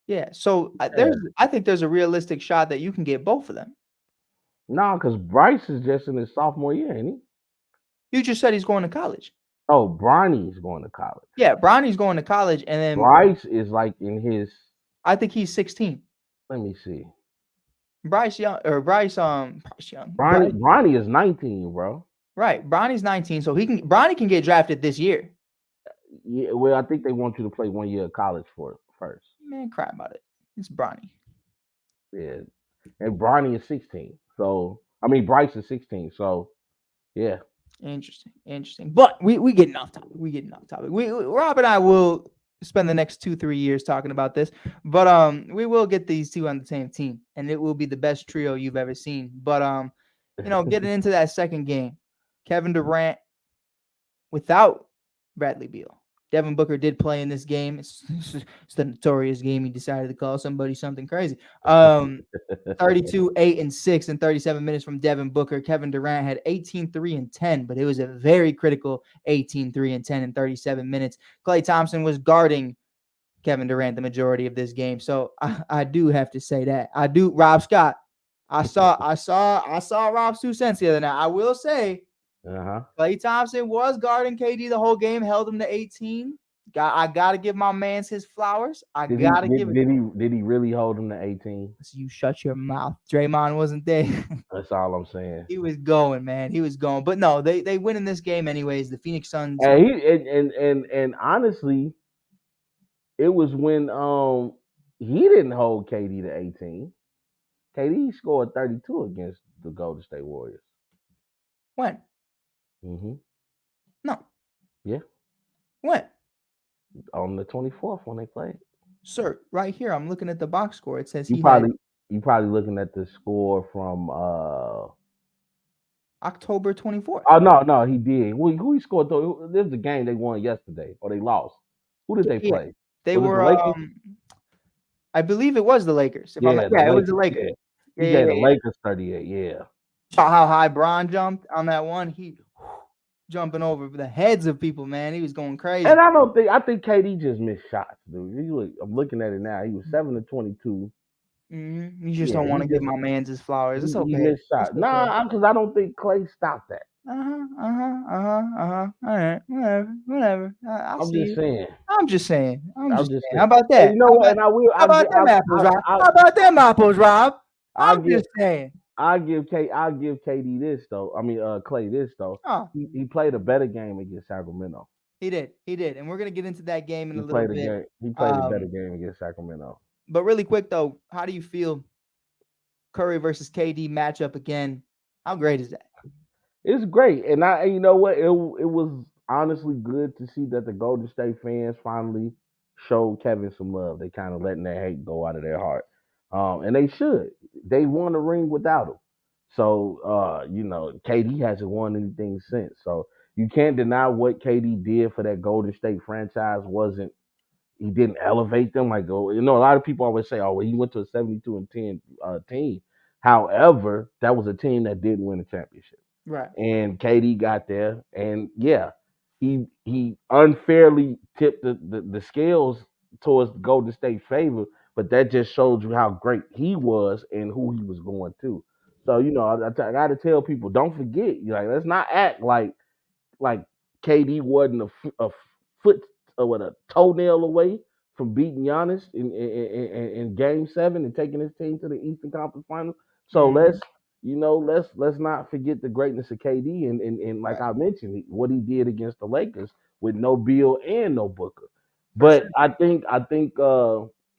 Yeah. So Yeah. I think there's a realistic shot that you can get both of them. No, because Bryce is just in his sophomore year, ain't he? You just said he's going to college. Oh, Bronny's going to college. Yeah, Bronny's going to college, and then Bryce is like in his. I think he's 16. Let me see. Bryce Young or Bryce Young. Bronny is 19, bro. Right. Bronny's 19, so Bronny can get drafted this year. Yeah, well, I think they want you to play 1 year of college for it first. Man, cry about it. It's Bronny. Yeah, and Bronny is 16. So I mean, Bryce is 16. So yeah. Interesting, interesting. But we getting off topic. We getting off topic. Rob and I will spend the next 2-3 years talking about this, but we will get these two on the same team, and it will be the best trio you've ever seen. But getting into that second game, Kevin Durant without Bradley Beal. Devin Booker did play in this game. It's the notorious game he decided to call somebody something crazy. 32, 8, and 6 in 37 minutes from Devin Booker. Kevin Durant had 18, 3, and 10, but it was a very critical 18, 3, and 10 in 37 minutes. Klay Thompson was guarding Kevin Durant the majority of this game. So I do have to say that. I do. Rob Scott. I saw Rob's 2 cents the other night. I will say Uh-huh. Klay Thompson was guarding KD the whole game, held him to 18. I gotta give my man's his flowers. I Did he gotta give did, it to did him. he did he really hold him to 18? So you shut your mouth. Draymond wasn't there. That's all I'm saying. He was going, man. He was going. But no, they win in this game anyways. The Phoenix Suns. And and honestly, it was when he didn't hold KD to 18. KD scored 32 against the Golden State Warriors. When? Hmm. No. Yeah, When? on the 24th when they played. Sir, right here, I'm looking at the box score. It says You he had probably you probably looking at the score from October 24th. oh no, he did. Who he scored though? This is the game they won yesterday or they lost. Who did they Yeah. play? They Was it the were Lakers? I believe it was the Lakers. If I'm not, Yeah, the yeah, it was Lakers. the Lakers. Yeah. Yeah, He yeah, gave yeah, the yeah. Lakers 38. Yeah. Saw how high Bron jumped on that one. He jumping over the heads of people, man. He was going crazy. And I think KD just missed shots, dude. I'm looking at it now. He was 7 of 22. You just Yeah, don't want to give my man's his flowers. It's he okay. missed It's shots. okay. Nah, because I don't think Clay stopped that. All right, whatever. I'll I'm see just you. saying. I'm just saying. I'm I'm just just saying. How saying. about And that? you know what? And I will. How about them apples, Rob? How about them apples, Rob? I I'm give just saying. I give KD this though. I mean, Clay this though. Oh, He played a better game against Sacramento. he did. He did. And we're gonna get into that game in a He little played a bit. game. He played a better game against Sacramento. But really quick though, how do you feel Curry versus KD matchup again? How great is that? It's great, and you know what? It was honestly good to see that the Golden State fans finally showed Kevin some love. They kind of letting their hate go out of their heart, and they should. They won a ring without him, so KD hasn't won anything since. So you can't deny what KD did for that Golden State franchise. Wasn't He didn't elevate them like go? A lot of people always say, "Oh, well, he went to a 72-10 team." However, that was a team that didn't win a championship Right. and KD got there, and yeah, he unfairly tipped the scales towards the Golden State favor, but that just shows you how great he was and who he was going to. So I got to tell people, don't forget, let's not act like like KD wasn't a foot or what a toenail away from beating Giannis in Game 7 and taking his team to the Eastern Conference Finals. So Mhm. let's not forget the greatness of KD and like Right. I mentioned, what he did against the Lakers with no Bill and no Booker. For But sure. I think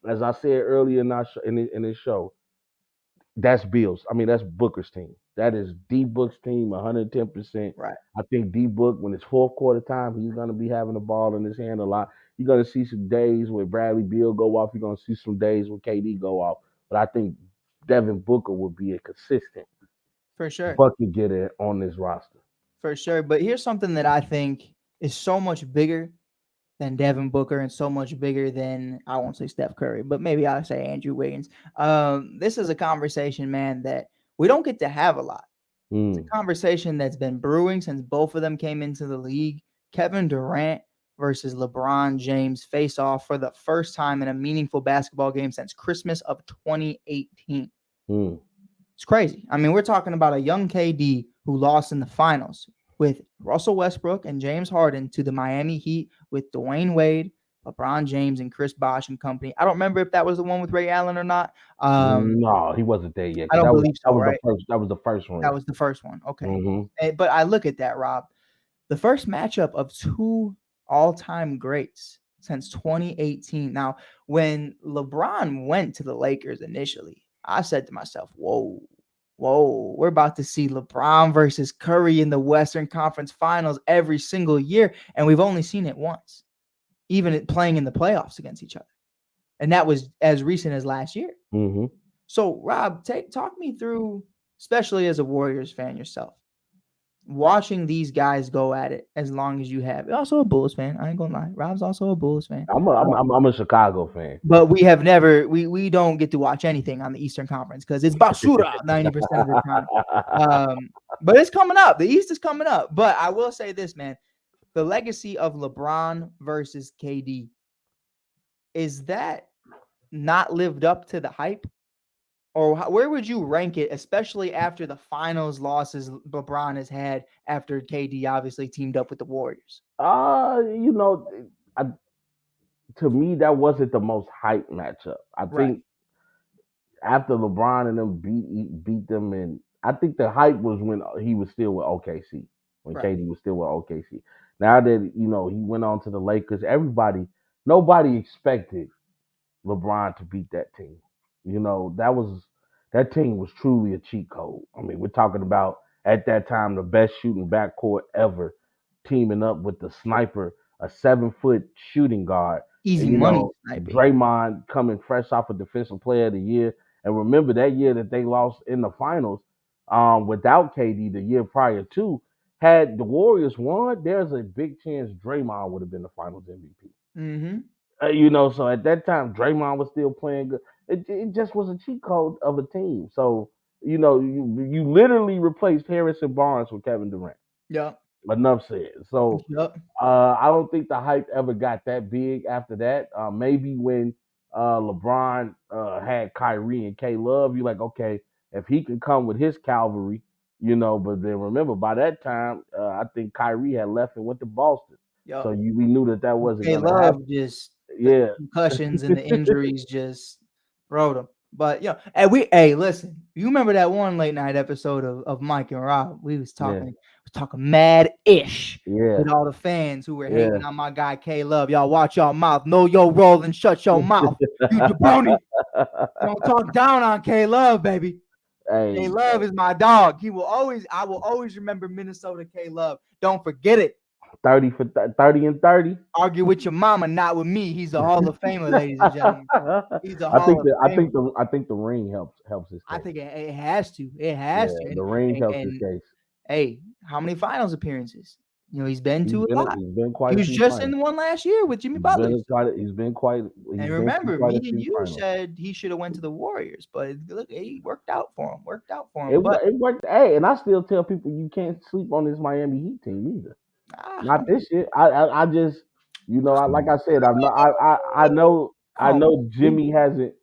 as I said earlier in this show, that's Bill's. I mean, that's Booker's team. That is D Book's team, 110%. Right. I think D Book, when it's fourth quarter time, he's gonna be having the ball in his hand a lot. You're gonna see some days where Bradley Beal go off. You're gonna see some days where KD go off. But I think Devin Booker will be a consistent For sure. bucket getter on this roster. For sure. But here's something that I think is so much bigger than Devin Booker and so much bigger than, I won't say Steph Curry, but maybe I'll say Andrew Wiggins. This is a conversation, man, that we don't get to have a lot. It's Mm, a conversation that's been brewing since both of them came into the league. Kevin Durant versus LeBron James face off for the first time in a meaningful basketball game since Christmas of 2018. mm, It's crazy. I mean, we're talking about a young KD who lost in the finals with Russell Westbrook and James Harden to the Miami Heat with Dwayne Wade, LeBron James, and Chris Bosh and company. I don't remember if that was the one with Ray Allen or not. no, he wasn't there yet I because don't believe that so, was the right? first that was the first ring. That was the first one. Okay. Hmm. But I look at that, Rob. The first matchup of two all-time greats since 2018. Now, when LeBron went to the Lakers initially, I said to myself, whoa, whoa, we're about to see LeBron versus Curry in the Western Conference Finals every single year. And we've only seen it once, even playing in the playoffs against each other. And that was as recent as last year. Hmm. So, Rob, talk me through, especially as a Warriors fan yourself, watching these guys go at it as long as you have. You're also a Bulls fan. I ain't gonna lie. Rob's also a Bulls fan. I'm a Chicago fan. But we have never we don't get to watch anything on the Eastern Conference because it's basura 90% of the time. But it's coming up. The East is coming up. But I will say this, man. The legacy of LeBron versus KD, is that not lived up to the hype? Or where would you rank it, especially after the finals losses LeBron has had after KD obviously teamed up with the Warriors? You know, I, to me, that wasn't the most hype matchup. I Right, think after LeBron and them beat them, and I think the hype was when he was still with OKC, when right. KD was still with OKC. Now that he went on to the Lakers, nobody expected LeBron to beat that team. That team was truly a cheat code. I mean, we're talking about at that time the best shooting backcourt ever, teaming up with the sniper, a 7 foot shooting guard. Easy And, money sniping. Draymond coming fresh off of Defensive Player of the Year. And remember that year that they lost in the finals, without KD the year prior to, had the Warriors won, there's a big chance Draymond would have been the Finals MVP. Mm-hmm. So at that time, Draymond was still playing good. It just was a cheat code of a team. So, you literally replaced Harrison Barnes with Kevin Durant. Yep. Enough said. So, Yep. I don't think the hype ever got that big after that. Maybe when LeBron had Kyrie and K Love, you're like, okay, if he can come with his cavalry, But then remember, by that time, I think Kyrie had left and went to Boston. So Yep. we knew that wasn't K going to happen. Love just the Yeah. concussions and the injuries just rode him. But and hey, listen, you remember that one late night episode of Mike and Rob? We was Yeah. talking mad ish Yeah. with all the fans who were Yeah. hating on my guy K Love. Y'all watch your mouth, know your role, and shut your mouth. You jabroni. Don't talk down on K Love, baby. K Hey, Love is my dog. I will always remember Minnesota K Love. Don't forget it. 30 for 30 and 30. Argue with your mama, not with me. He's a Hall of Famer, ladies and gentlemen. He's a I Hall think of the I Famer. think the I think the ring helps his I case. think it has to. It has Yeah, to. the ring helps his And case. hey, how many finals appearances? He's been He's to a been lot. he's been He quite a was few just in finals. the one last year with Jimmy Butler. He's And been to remember, quite me a and few you finals. said he should have went to the Warriors, but look, he worked out for him. Worked out for him. It But it worked. Hey, and I still tell people you can't sleep on this Miami Heat team either. ah, Not this year. I just like I said, I'm not. I oh, know Jimmy hasn't.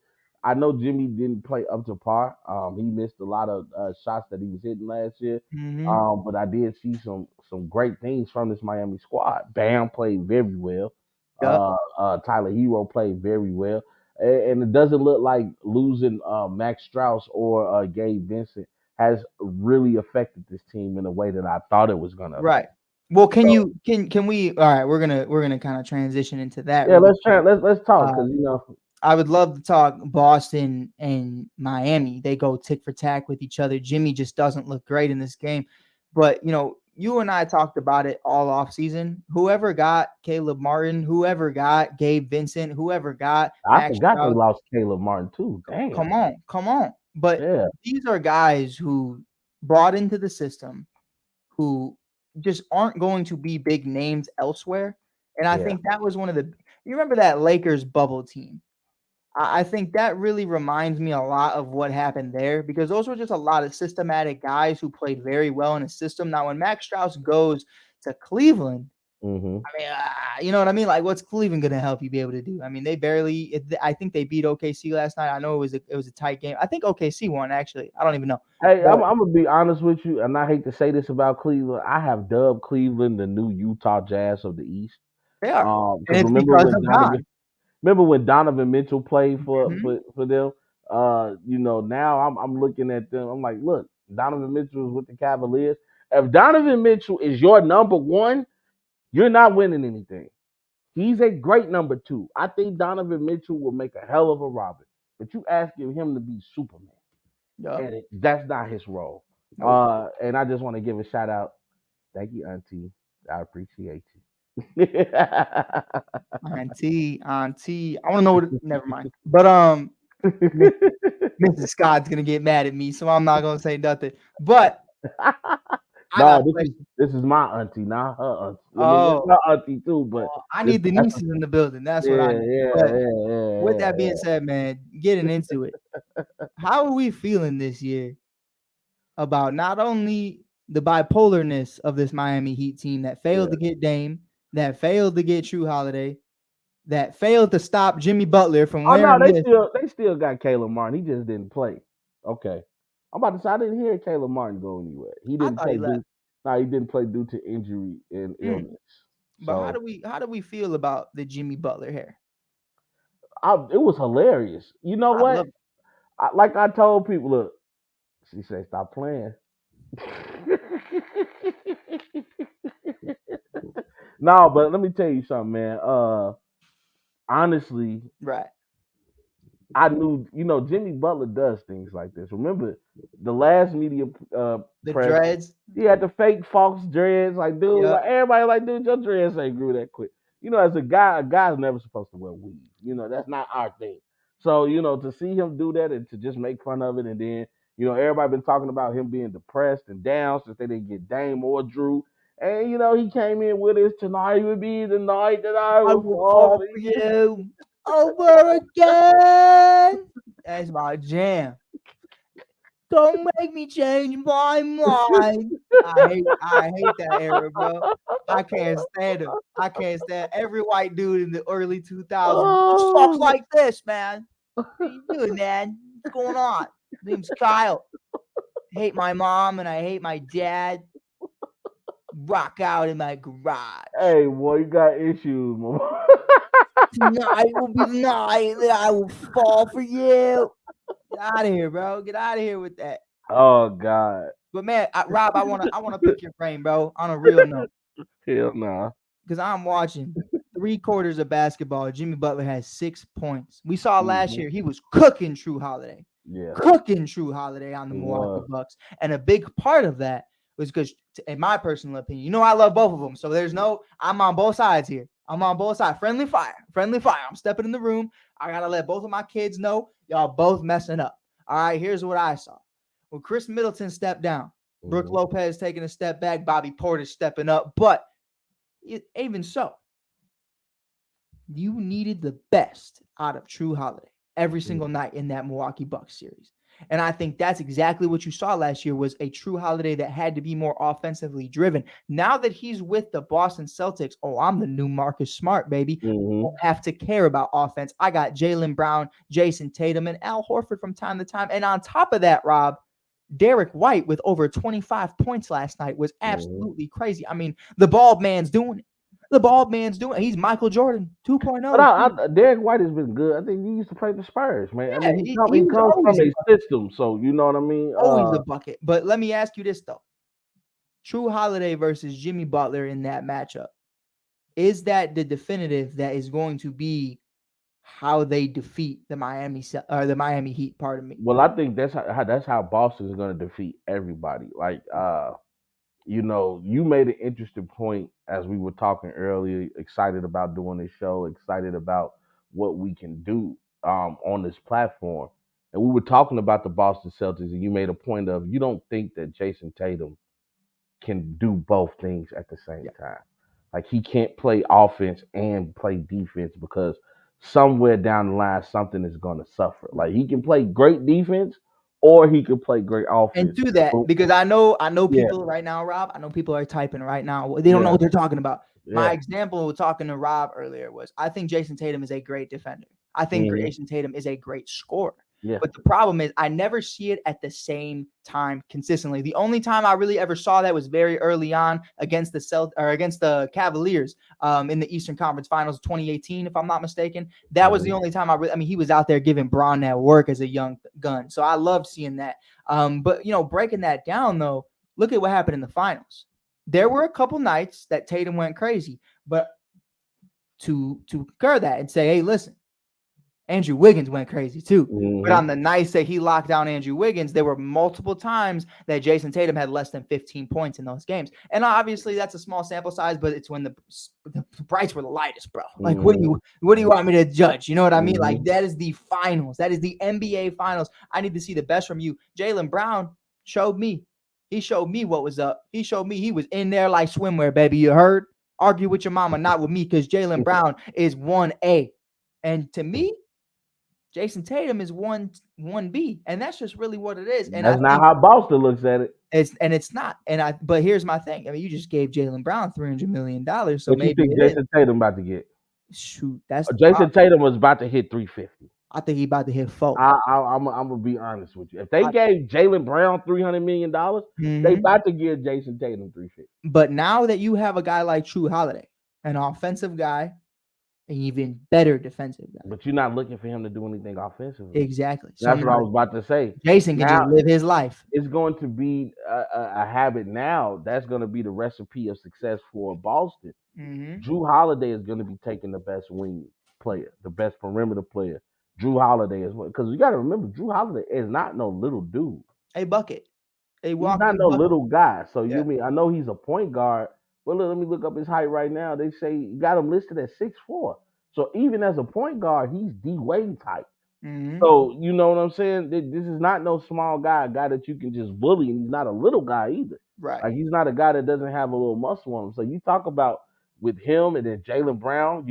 I know Jimmy didn't play up to par. He missed a lot of shots that he was hitting last year. Mm-hmm. But I did see some great things from this Miami squad. Bam played very well. Yep. Tyler Hero played very well, and it doesn't look like losing Max Strauss or Gabe Vincent has really affected this team in a way that I thought it was going to Right. affect. Well, can So you can we? All right, we're gonna kind of transition into that yeah, really let's try. quick. Let's talk because Um, you know. I would love to talk Boston and Miami. They go tick for tack with each other. Jimmy just doesn't look great in this game. But, you and I talked about it all off season. Whoever got Caleb Martin, whoever got Gabe Vincent, whoever got I Max forgot they Strauss, lost Caleb Martin too. Damn. come on, come on. But Yeah, these are guys who brought into the system who just aren't going to be big names elsewhere. And I yeah. think that was one of the you remember that Lakers bubble team. I think that really reminds me a lot of what happened there because those were just a lot of systematic guys who played very well in a system. Now, when Max Strauss goes to Cleveland, Hmm. I mean, you know what I mean? Like, what's Cleveland going to help you be able to do? I mean, they barely. I think they beat OKC last night. I know it was a tight game. I think OKC won actually. I don't even know, Hey, but I'm gonna be honest with you, and I hate to say this about Cleveland. I have dubbed Cleveland the new Utah Jazz of the East. they are, and Because it's because of Don. Remember when Donovan Mitchell played for Mhm. for, for them? Now I'm looking at them. I'm like, look, Donovan Mitchell is with the Cavaliers. If Donovan Mitchell is your number one, you're not winning anything. He's a great number two. I think Donovan Mitchell will make a hell of a Robin. But you asking him to be Superman, Yep. and that's not his role. Nope. And I just want to give a shout out. Thank you, Auntie. I appreciate you. Auntie. I want to know what. Never mind. But Mrs. Scott's gonna get mad at me, so I'm not gonna say nothing. But I got No, a question. this is my auntie, not her auntie. I mean, it's Oh, her auntie too, but well, I this need the that's nieces in the building. That's what I yeah, need. yeah, But yeah, with yeah, that being said, man, getting into it, how are we feeling this year about not only the bipolarness of this Miami Heat team that yeah, failed yeah. to get Dame, that failed to get True Holiday, that failed to stop Jimmy Butler from Oh no, wearing this? they still got Caleb Martin. He just didn't play. Okay, I'm about to say I didn't hear Caleb Martin go anywhere. He I didn't thought he play left. due. No, he didn't play due to injury and Mm. illness. But how So do we feel about the Jimmy Butler hair? it was hilarious. You know I what? love it. Like I told people, look, she said stop playing. No, but let me tell you something, man. Honestly, Right. I knew, Jimmy Butler does things like this. Remember the last media The press? dreads. He had the fake false dreads. Like, dude, Yep. like everybody, like, dude, your dreads ain't grew that quick. As a guy's never supposed to wear weave. That's not our thing. So, to see him do that and to just make fun of it, and then, everybody been talking about him being depressed and down since they didn't get Dame or Drew. And he came in with his tonight would be the night that I I will will fall fall for for you. you over again. That's my jam. Don't make me change my mind. I hate that era, bro. I can't stand him. I can't stand every white dude in the early 2000s. It sucks Oh, like this, man. What are you doing, man? What's going on? Name's Kyle. Hate my mom and I hate my dad. Rock out in my garage. hey, boy, you got issues, man. Tonight will be the night that I will fall for you. Get out of here, bro. Get out of here with that. Oh God, But man, Rob, I wanna pick your brain, bro, on a real note, hell nah. because I'm watching 3 quarters of basketball. Jimmy Butler has 6 points. We saw last Hmm. year he was Yeah, cooking True Holiday on the he Milwaukee was. Bucks, and a big part of that was because, in my personal opinion, I love both of them. So I'm on both sides here. I'm on both sides. Friendly fire, friendly fire. I'm stepping in the room. I gotta let both of my kids know y'all both messing up. All right, here's what I saw. When Chris Middleton stepped down, Brooke Hmm. Lopez taking a step back, Bobby Portis stepping up. But even so, you needed the best out of True Holiday every single Hmm. night in that Milwaukee Bucks series. And I think that's exactly what you saw last year was a true Holiday that had to be more offensively driven. Now that he's with the Boston Celtics, oh, I'm the new Marcus Smart, baby. I don't Mm-hmm. have to care about offense. I got Jaylen Brown, Jason Tatum, and Al Horford from time to time. And on top of that, Rob, Derek White with over 25 points last night was Mm-hmm. absolutely crazy. I mean, the bald man's doing it. The bald man's doing it. He's Michael Jordan But 2.0. Derek White has been good. I think he used to play the Spurs, man. I Yeah, mean, he he was comes always from a a system, so you know what I mean. always a bucket. But let me ask you this though: True Holiday versus Jimmy Butler in that matchup, is that the definitive that is going to be how they defeat the the Miami Heat? Pardon me. Well, I think that's how Boston is going to defeat everybody. Like, you made an interesting point as we were talking earlier. Excited about doing this show. Excited about what we can do on this platform. And we were talking about the Boston Celtics, and you made a point of you don't think that Jason Tatum can do both things at the same Yeah, time. Like he can't play offense and play defense because somewhere down the line something is going to suffer. right. Like he can play great defense or he can play great And offense. do that But because I know yeah, people right now, Rob. I know people are typing right now. They don't know yeah, what they're talking about. My yeah, example of talking to Rob earlier was I think Jason Tatum is a great defender. I think hmm, Jason Tatum is a great scorer. yeah. But the problem is I never see it at the same time consistently. The only time I really ever saw that was very early on against against the Cavaliers in the Eastern Conference Finals of 2018, if I'm not mistaken. That was the Hmm. only time I mean, he was out there giving Braun that work as a young gun. So I loved seeing that. But breaking that down though, look at what happened in the finals. There were a couple nights that Tatum went crazy, but to concur that and say, hey, listen, Andrew Wiggins went crazy too. But Hmm. on the nights that he locked down Andrew Wiggins, there were multiple times that Jason Tatum had less than 15 points in those games. And obviously that's a small sample size, but it's when the brights were the lightest, bro. Like Hmm. what do you want me to judge? You know what I mean? Like Hmm. that is the finals. That is the NBA finals. I need to see the best from you. Jaylen Brown showed me. He showed me what was up. He showed me he was in there like swimwear, baby. You heard? Argue with your mama, not with me, because Jaylen Brown is 1A. And to me, Jason Tatum is one B, and that's just really what it is. And I That's not think how Boston looks at it. it's not. But here's my thing. I mean, you just gave Jaylen Brown $300 million, so What you maybe think it is. Jason Tatum about to get? Shoot, that's the Jason problem. Tatum was about to hit 350. I think he about to hit four. I'm gonna be honest with you. If they gave Jalen Brown $300 million, they Mm-hmm. about to give Jason Tatum 350. But now that you have a guy like True Holiday, an offensive guy, an even better defensive guy, But you're not looking for him to do anything offensively. exactly. So That's what I now was about to say. Jason can just Now live his life. it's going to be a habit. Now that's going to be the recipe of success for Boston. Mm-hmm. Drew Holiday is going to be taking the best wing player, the best perimeter player. Drew Holiday is because you got to remember Drew Holiday is not no little dude. A bucket, a He's not walking no bucket. little guy. So you Yeah. mean I know he's a point guard, but look, let me look up his height right now. They say you got him listed at 6'4". So even as a point guard, he's D Wade type. Mm-hmm. So you know what I'm saying? This is not no small guy, a guy that you can just bully, and he's not a little guy either. Right. Like he's not a guy that doesn't have a little muscle on him. So you talk about with him and then Jalen Brown,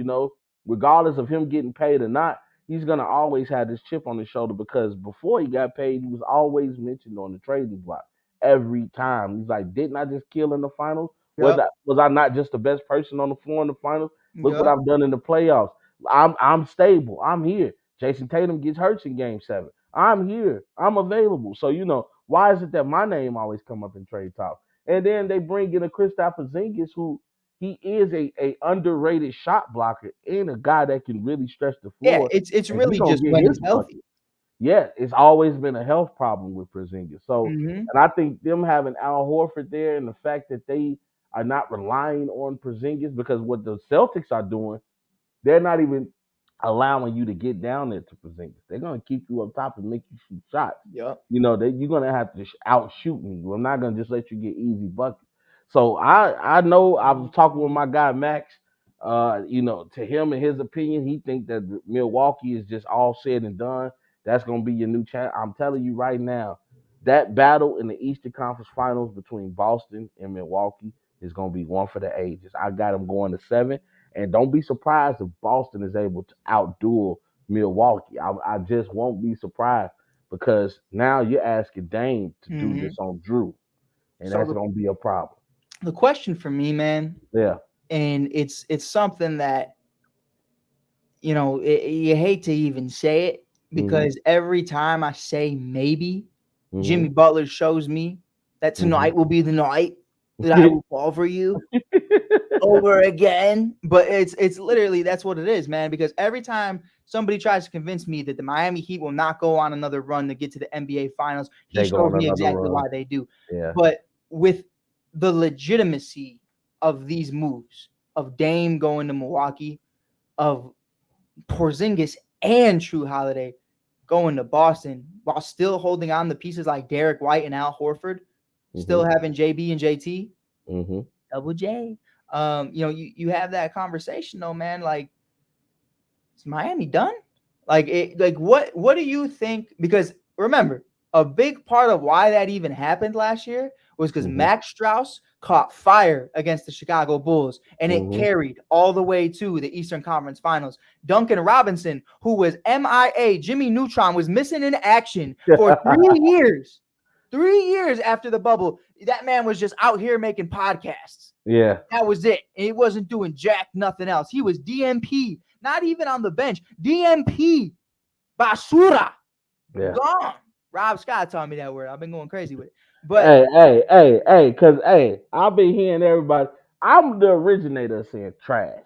regardless of him getting paid or not, he's gonna always have this chip on his shoulder because before he got paid, he was always mentioned on the trading block every time. He's like, didn't I just kill in the finals? Yep. Was I not just the best person on the floor in the finals? Look what Yep. I've done in the playoffs. I'm stable. I'm here. Jason Tatum gets hurt in game 7. I'm here. I'm available. So, why is it that my name always come up in trade talk? And then they bring in a Kristaps Porzingis who he is a underrated shot blocker and a guy that can really stretch the Yeah, floor. it's And he really gonna just get when his he's bucket. healthy. Yeah, it's always been a health problem with Porzingis. So, Mhm. and I think them having Al Horford there and the fact that they are not relying on Porzingis because what the Celtics are doing they're not even allowing you to get down there to Porzingis. They're gonna keep you up top and make you shoot shots. Yep. You're gonna have to outshoot me. I'm not gonna just let you get easy buckets. So I know I was talking with my guy Max. To him and his opinion, he think that Milwaukee is just all said and done. That's gonna be your new champ. I'm telling you right now, that battle in the Eastern Conference Finals between Boston and Milwaukee is gonna be one for the ages. I got them going to 7. And don't be surprised if Boston is able to outduel Milwaukee. I just won't be surprised because now you're asking Dame to do Hmm. this on Drew, and So that's gonna be a problem. the question for me, man, Yeah. and it's something that you hate to even say it Mhm. because every time I say maybe, Jimmy Mhm. Butler shows me that Mhm. tonight will be the night that I will fall for you over again. But it's literally that's what it is, man. Because every time somebody tries to convince me that the Miami Heat will not go on another run to get to the NBA Finals, he They go shows on me another exactly why run. they do. Yeah. But with the legitimacy of these moves, of Dame going to Milwaukee, of Porzingis and True Holiday going to Boston while still holding on to pieces like Derek White and Al Horford, still Mhm. having JB and JT, Mhm. Double J. You have that conversation though, man. Like, is Miami done? Like what do you think? Because remember, a big part of why that even happened last year was because Mhm. Max Strauss caught fire against the Chicago Bulls, and it Mhm. carried all the way to the Eastern Conference Finals. Duncan Robinson, who was MIA, Jimmy Neutron, was missing in action for 3 years. 3 years after the bubble, that man was just out here making podcasts. Yeah. That was it. He wasn't doing jack nothing else. He was DMP, not even on the bench. DMP, basura, Yeah. gone. Rob Scott taught me that word. I've been going crazy with it. But Cause I've been hearing everybody. I'm the originator of saying trash.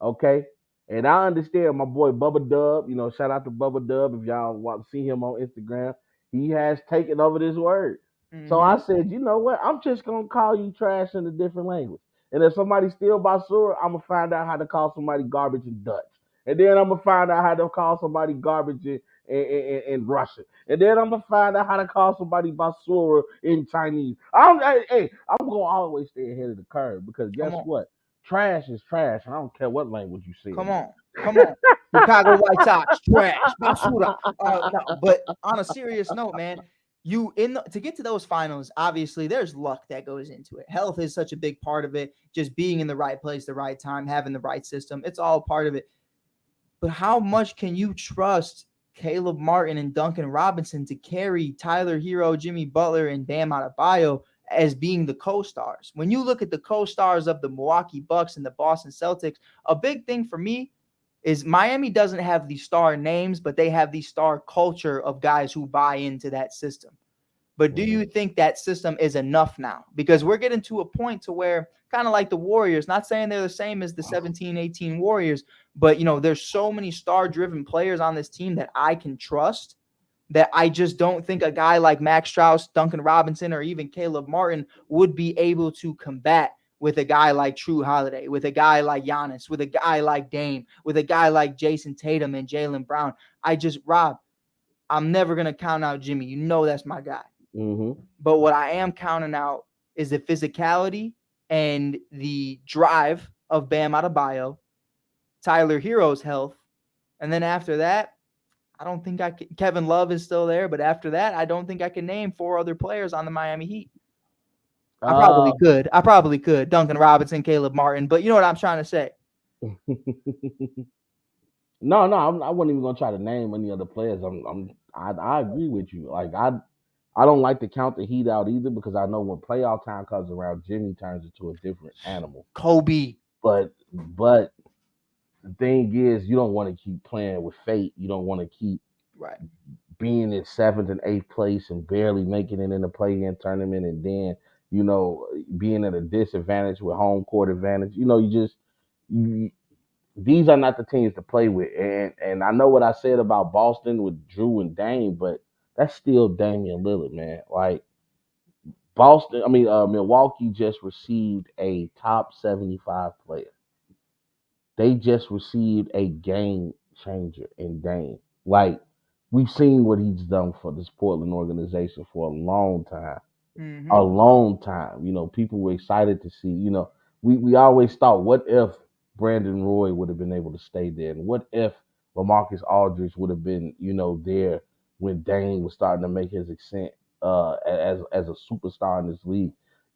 Okay. And I understand my boy Bubba Dub, shout out to Bubba Dub if y'all want to see him on Instagram. He has taken over this word. So I mm-hmm, said, you know what? I'm just gonna call you trash in a different language. And if somebody steal basura, I'm gonna find out how to call somebody garbage in Dutch. And then I'm gonna find out how to call somebody garbage in Russian. And then I'm gonna find out how to call somebody basura in Chinese. I'm gonna always stay ahead of the curve because come guess on. what? Trash is trash. I don't care what language you say Come it in. on. Come on. Chicago White Sox, trash, basura. No, but on a serious note, man, to get to those finals, obviously there's luck that goes into it. Health is such a big part of it. Just being in the right place, the right time, having the right system. It's all part of it. But how much can you trust Caleb Martin and Duncan Robinson to carry Tyler Hero, Jimmy Butler, and Bam Adebayo as being the co-stars? When you look at the co-stars of the Milwaukee Bucks and the Boston Celtics, a big thing for me is Miami doesn't have the star names, but they have the star culture of guys who buy into that system. But do you Mhm. think that system is enough now? Because we're getting to a point to where kind of like the Warriors, not saying they're the same as the 17, 18 Warriors, but there's so many star-driven players on this team that I can trust that I just don't think a guy like Max Strauss, Duncan Robinson, or even Caleb Martin would be able to combat with a guy like True Holiday, with a guy like Giannis, with a guy like Dame, with a guy like Jason Tatum and Jaylen Brown. Rob, I'm never going to count out Jimmy. You know that's my guy. Mhm. But what I am counting out is the physicality and the drive of Bam Adebayo, Tyler Hero's health, and then after that, I don't think I can. Kevin Love is still there, but after that, I don't think I can name four other players on the Miami Heat. I Uh, probably could. I probably could. Duncan Robinson, Caleb Martin, but you know what I'm trying to say. no, I wasn't even gonna try to name any other players. I agree with you. Like I don't like to count the Heat out either because I know when playoff time comes around, Jimmy turns into a different animal. Kobe. But the thing is, you don't want to keep playing with fate. You don't want to keep Right. being in seventh and eighth place and barely making it in the play-in tournament, and then being at a disadvantage with home court advantage. You, these are not the teams to play with. And I know what I said about Boston with Drew and Dame, but that's still Damian Lillard, man. Like Milwaukee just received a top 75 player. They just received a game changer in Dame. Like we've seen what he's done for this Portland organization for a long time, a Mm-hmm. long time. People were excited to see. We always thought, what if Brandon Roy would have been able to stay there, and what if LaMarcus Aldridge would have been, there when Dame was starting to make his ascent as a superstar in this league.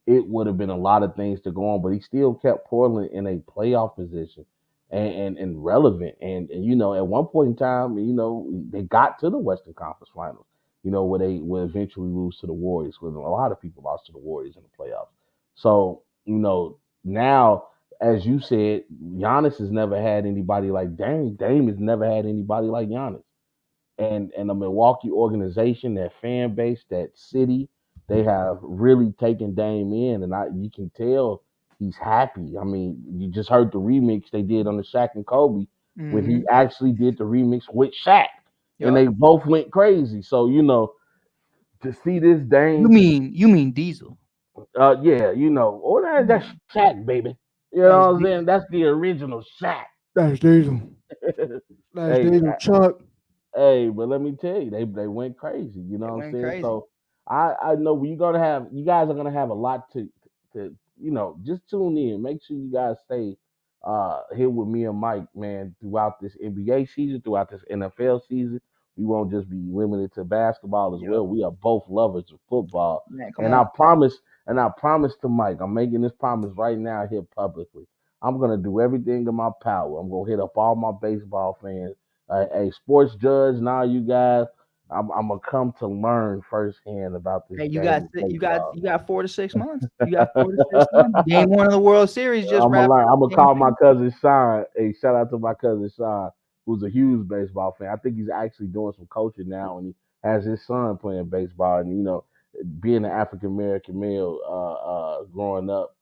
It would have been a lot of things to go on, but he still kept Portland in a playoff position and relevant. And at one point in time, they got to the Western Conference Finals. where they will eventually lose to the Warriors. Because a lot of people lost to the Warriors in the playoffs. So, now, as you said, Giannis has never had anybody like Dame. Dame has never had anybody like Giannis. And the Milwaukee organization, that fan base, that city, they have really taken Dame in, and you can tell he's happy. I mean, you just heard the remix they did on the Shaq and Kobe when he Mm-hmm. actually did the remix with Shaq, and Yup. they both went crazy. So to see this You Dame, mean you mean Diesel? yeah, oh that's Mm. Shaq, baby. You know That's what I'm saying? Diesel. That's the original Shaq. That's Diesel. That's Hey, Diesel. Chuck. hey, but let me tell you, they went crazy. You know They what I'm went saying? crazy. So I know you guys are gonna have a lot to just tune in. Make sure you guys stay here with me and Mike, man, throughout this NBA season, throughout this NFL season. We won't just be limited to basketball as Yep. well. We are both lovers of football. Man, come And on. I promise to Mike, I'm making this promise right now here publicly. I'm gonna do everything in my power. I'm gonna hit up all my baseball fans, a sports judge, now you guys. I'm gonna come to learn firsthand about this Hey, you got game of you got baseball. you got 4 to 6 months. You got 4 to 6 months. Game one of the World Series just I'm gonna wrapped learn. up. I'm gonna Game call my two. cousin Sean. Hey, shout out to my cousin Sean, who's a huge baseball fan. I think he's actually doing some coaching now, and he has his son playing baseball. And being an African American male, growing up,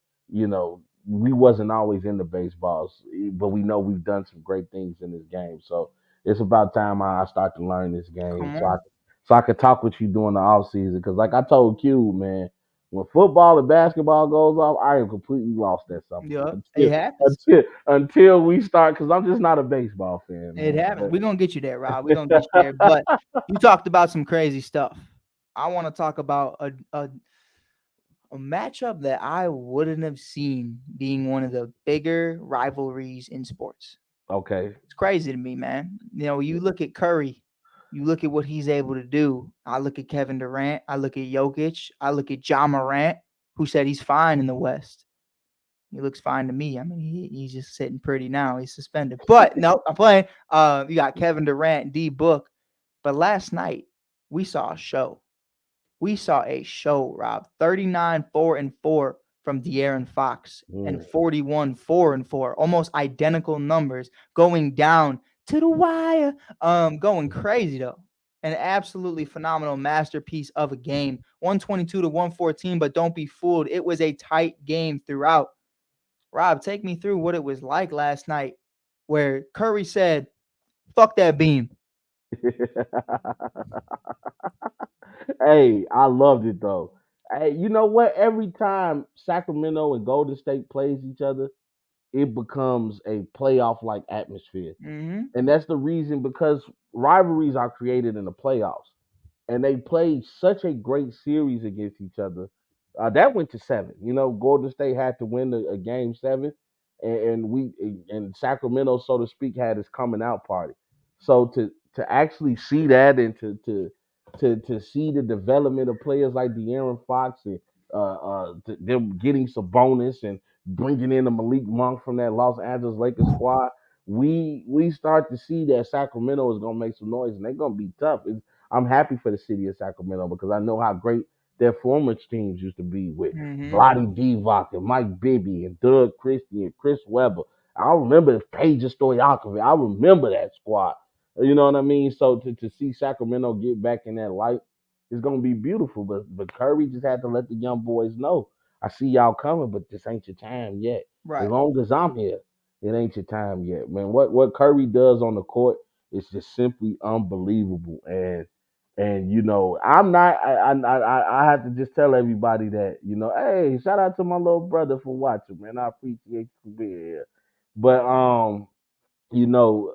we wasn't always into baseballs, but we know we've done some great things in this game. So it's about time I start to learn this game, Come on. so I could talk with you during the off season. Because like I told Q, man, when football and basketball goes off, I am completely lost that summer Yep. until It happens. until we start. Because I'm just not a baseball fan, It man. happens. We're gonna get you there, Rob. We're gonna get you there. But you talked about some crazy stuff. I want to talk about a matchup that I wouldn't have seen being one of the bigger rivalries in sports. Okay. It's crazy to me, man. You look at Curry, you look at what he's able to do. I look at Kevin Durant, I look at Jokic, I look at John Morant, who said he's fine in the West. He looks fine to me. I mean, he's just sitting pretty now. He's suspended. But no, I'm playing. You got Kevin Durant, D Book. But last night, we saw a show. We saw a show, Rob. 39 4-4 from De'Aaron Fox and Mm. 41 4-4. Almost identical numbers going down to the wire. Going crazy though. An absolutely phenomenal masterpiece of a game. 122 to 114, but don't be fooled. It was a tight game throughout. Rob, take me through what it was like last night where Curry said, fuck that beam. Hey, I loved it though. Hey, you know what? Every time Sacramento and Golden State plays each other, it becomes a playoff like atmosphere. Mm-hmm. And that's the reason, because rivalries are created in the playoffs. And they played such a great series against each other. That went to seven. Golden State had to win a game seven, and Sacramento, so to speak, had his coming out party. So to actually see that, and to see the development of players like De'Aaron Fox, and them getting some bonus, and bringing in a Malik Monk from that Los Angeles Lakers squad, we start to see that Sacramento is gonna make some noise, and they're gonna be tough. I'm happy for the city of Sacramento, because I know how great their former teams used to be with Mm-hmm. Vlade Divac and Mike Bibby and Doug Christie and Chris Webber. I remember Paige Stoyakovich. I remember that squad. You know what I mean? So to see Sacramento get back in that light is gonna be beautiful. But Curry just had to let the young boys know, I see y'all coming, but this ain't your time yet. As Right. long as I'm here, it ain't your time yet, man. What Curry does on the court is just simply unbelievable. And I'm not. I have to just tell everybody that, hey, shout out to my little brother for watching, man. I appreciate you for being here. But you know,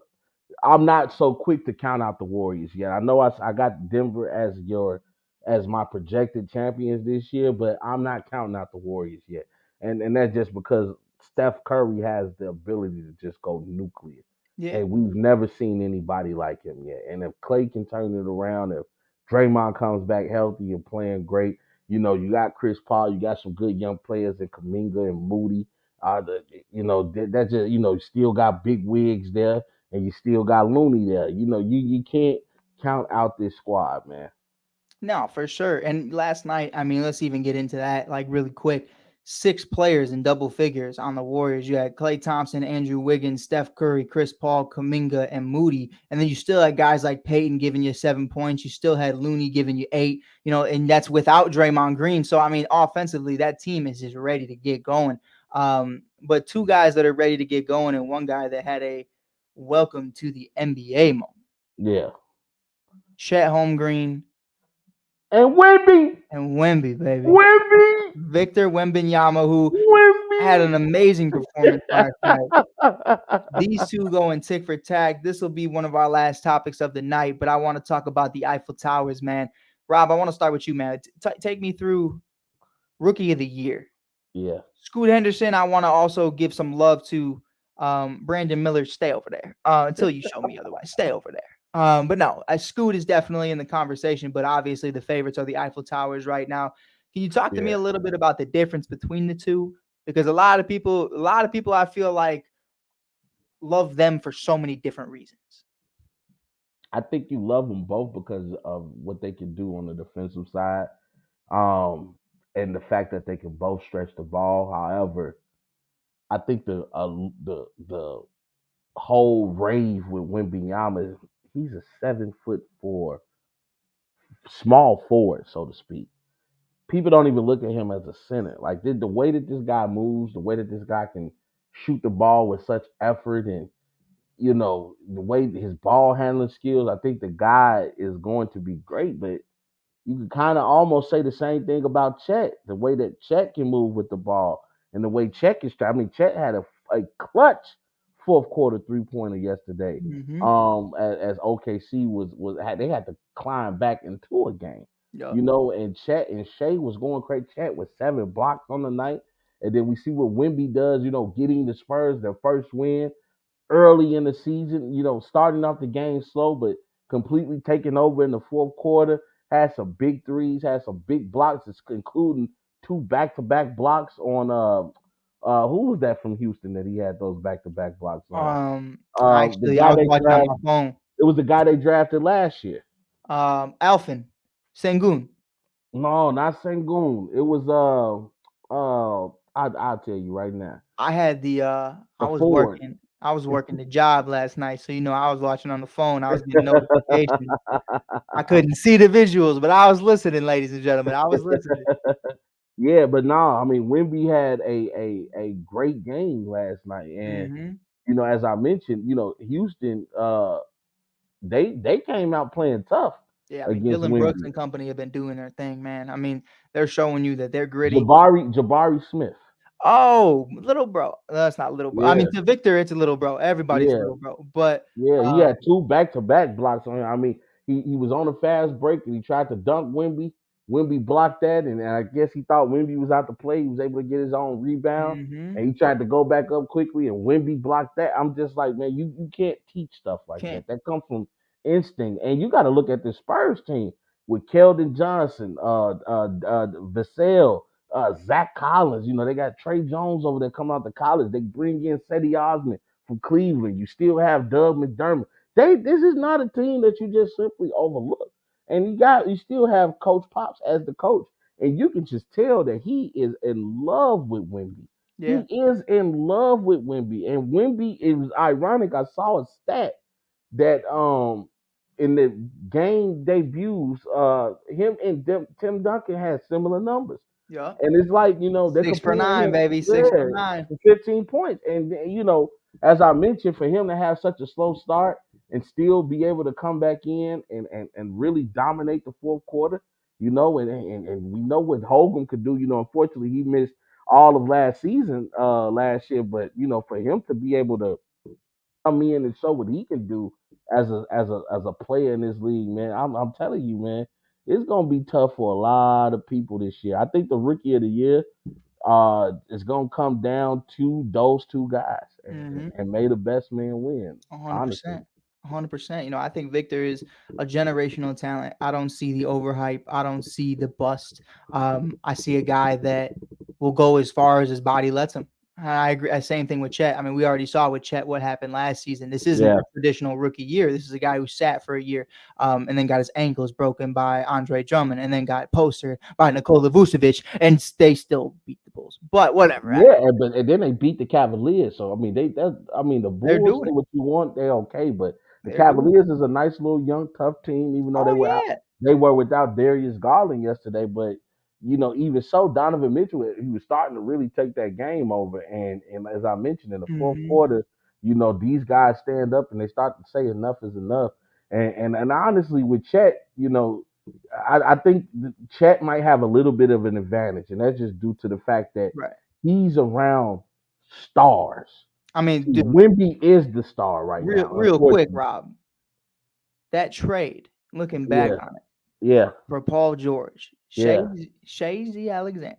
I'm not so quick to count out the Warriors yet. I know I got Denver as my projected champions this year, but I'm not counting out the Warriors yet. And that's just because Steph Curry has the ability to just go nuclear. Yeah. And we've never seen anybody like him yet. And if Clay can turn it around, if Draymond comes back healthy and playing great, you got Chris Paul, you got some good young players in Kaminga and Moody. That just, you still got big wigs there, and you still got Looney there. You can't count out this squad, man. No, for sure. And last night, I mean, let's even get into that like really quick. Six players in double figures on the Warriors. You had Klay Thompson, Andrew Wiggins, Steph Curry, Chris Paul, Kuminga, and Moody. And then you still had guys like Peyton giving you 7 points. You still had Looney giving you eight, and that's without Draymond Green. So, I mean, offensively, that team is just ready to get going. But two guys that are ready to get going, and one guy that had a welcome to the NBA moment. Yeah. Chet Holmgreen And Wimby, and Wemby, baby. Wimby, Victor Wembanyama, who Wimby. had an amazing performance last night. These two going tick for tack. This will be one of our last topics of the night, but I want to talk about the Eiffel Towers, man. Rob, I want to start with you, man. Take me through Rookie of the Year. Yeah. Scoot Henderson, I want to also give some love to Brandon Miller. Stay over there until you show me otherwise. Stay over there. But no, Scoot is definitely in the conversation, but obviously the favorites are the Eiffel Towers right now. Can you talk to me Yeah. a little bit about the difference between the two? Because a lot of people I feel like love them for so many different reasons. I think you love them both because of what they can do on the defensive side, um, and the fact that they can both stretch the ball. However, I think the whole rave with Wimbyama is he's a 7'4" small forward, so to speak. People don't even look at him as a center. Like the way that this guy moves, the way that this guy can shoot the ball with such effort, and the way his ball handling skills, I think the guy is going to be great. But you can kind of almost say the same thing about Chet, the way that Chet can move with the ball and the way Chet is. I mean, Chet had a clutch fourth quarter 3-pointer yesterday. Mm-hmm. As OKC they had to climb back into a game, Yep. and Chet and Shea was going crazy. Chet with 7 blocks on the night, and then we see what Wimby does. Getting the Spurs their first win early in the season, starting off the game slow, but completely taking over in the fourth quarter. Had some big threes, had some big blocks, including two back-to-back blocks on who was that from Houston that he had those back-to-back blocks on? The Actually, I guy was they watching on drafted. my phone. It was the guy they drafted last year. Alfin Sengun. No, not Sengun. It was I'll tell you right now. I had the The forward. I was working the job last night, so I was watching on the phone. I was getting notifications. I couldn't see the visuals, but I was listening, ladies and gentlemen. I was listening. Yeah, but no, I mean Wimby had a great game last night, and Hmm. as I mentioned, Houston, they came out playing tough Yeah, I mean against Dylan Brooks Wimby. and company have been doing their thing, man. I mean they're showing you that they're gritty. Jabari Smith. Oh, little bro. That's not little bro. I mean Yeah, to Victor, it's a little bro. Everybody's a yeah. little bro. But Yeah, he um, had two back-to-back blocks on him. I mean, he was on a fast break and he tried to dunk Wimby. Wimby blocked that, and I guess he thought Wimby was out to play. He was able to get his own rebound, hmm and he tried to go back up quickly, and Wimby blocked that. I'm just like, man, you can't teach stuff like can't. that. That comes from instinct, and you got to look at the Spurs team with Keldon Johnson, Vassell, Zach Collins. They got Trey Jones over there coming out to college. They bring in Cedi Osman from Cleveland. You still have Doug McDermott. This is not a team that you just simply overlook. And you still have Coach Pops as the coach. And you can just tell that he is in love with Wemby. He Yeah. is in love with Wemby. And Wemby, it was ironic. I saw a stat that in the game debuts, him and Tim Duncan had similar numbers. Yeah. And it's like, they're 6 for 9, comparing him, baby. 6 for 9. yeah, 15 points. And, as I mentioned, for him to have such a slow start and still be able to come back in and really dominate the fourth quarter, and we know what Hogan could do. Unfortunately, he missed all of last season, last year. But, for him to be able to come in and show what he can do as a player in this league, man, I'm telling you, man, it's gonna be tough for a lot of people this year. I think the rookie of the year is gonna come down to those two guys, Mm-hmm. and may the best man win. Honestly, 100%. 100%. I think Victor is a generational talent. I don't see the overhype. I don't see the bust. I see a guy that will go as far as his body lets him. I agree. Same thing with Chet. I mean, we already saw with Chet what happened last season. This isn't Yeah, a traditional rookie year. This is a guy who sat for a year, and then got his ankles broken by Andre Drummond, and then got postered by Nikola Vucevic, and they still beat the Bulls. But whatever, yeah, and then they beat the Cavaliers. So I mean, the they're Bulls doing say it. what you want, they're okay. But the They're doing it. Cavaliers is a nice little young tough team, even though Oh yeah. they were without Darius Garland yesterday. But even so, Donovan Mitchell, he was starting to really take that game over. And as I mentioned in the fourth Mm-hmm. quarter, these guys stand up and they start to say enough is enough. And honestly, with Chet, I think Chet might have a little bit of an advantage, and that's just due to the fact that Right. he's around stars. I mean, See, dude, Wemby is the star right now, real quick, unfortunately. Rob. That trade, looking back Yeah, on it, yeah, for Paul George, yeah. Shea Z Alexander,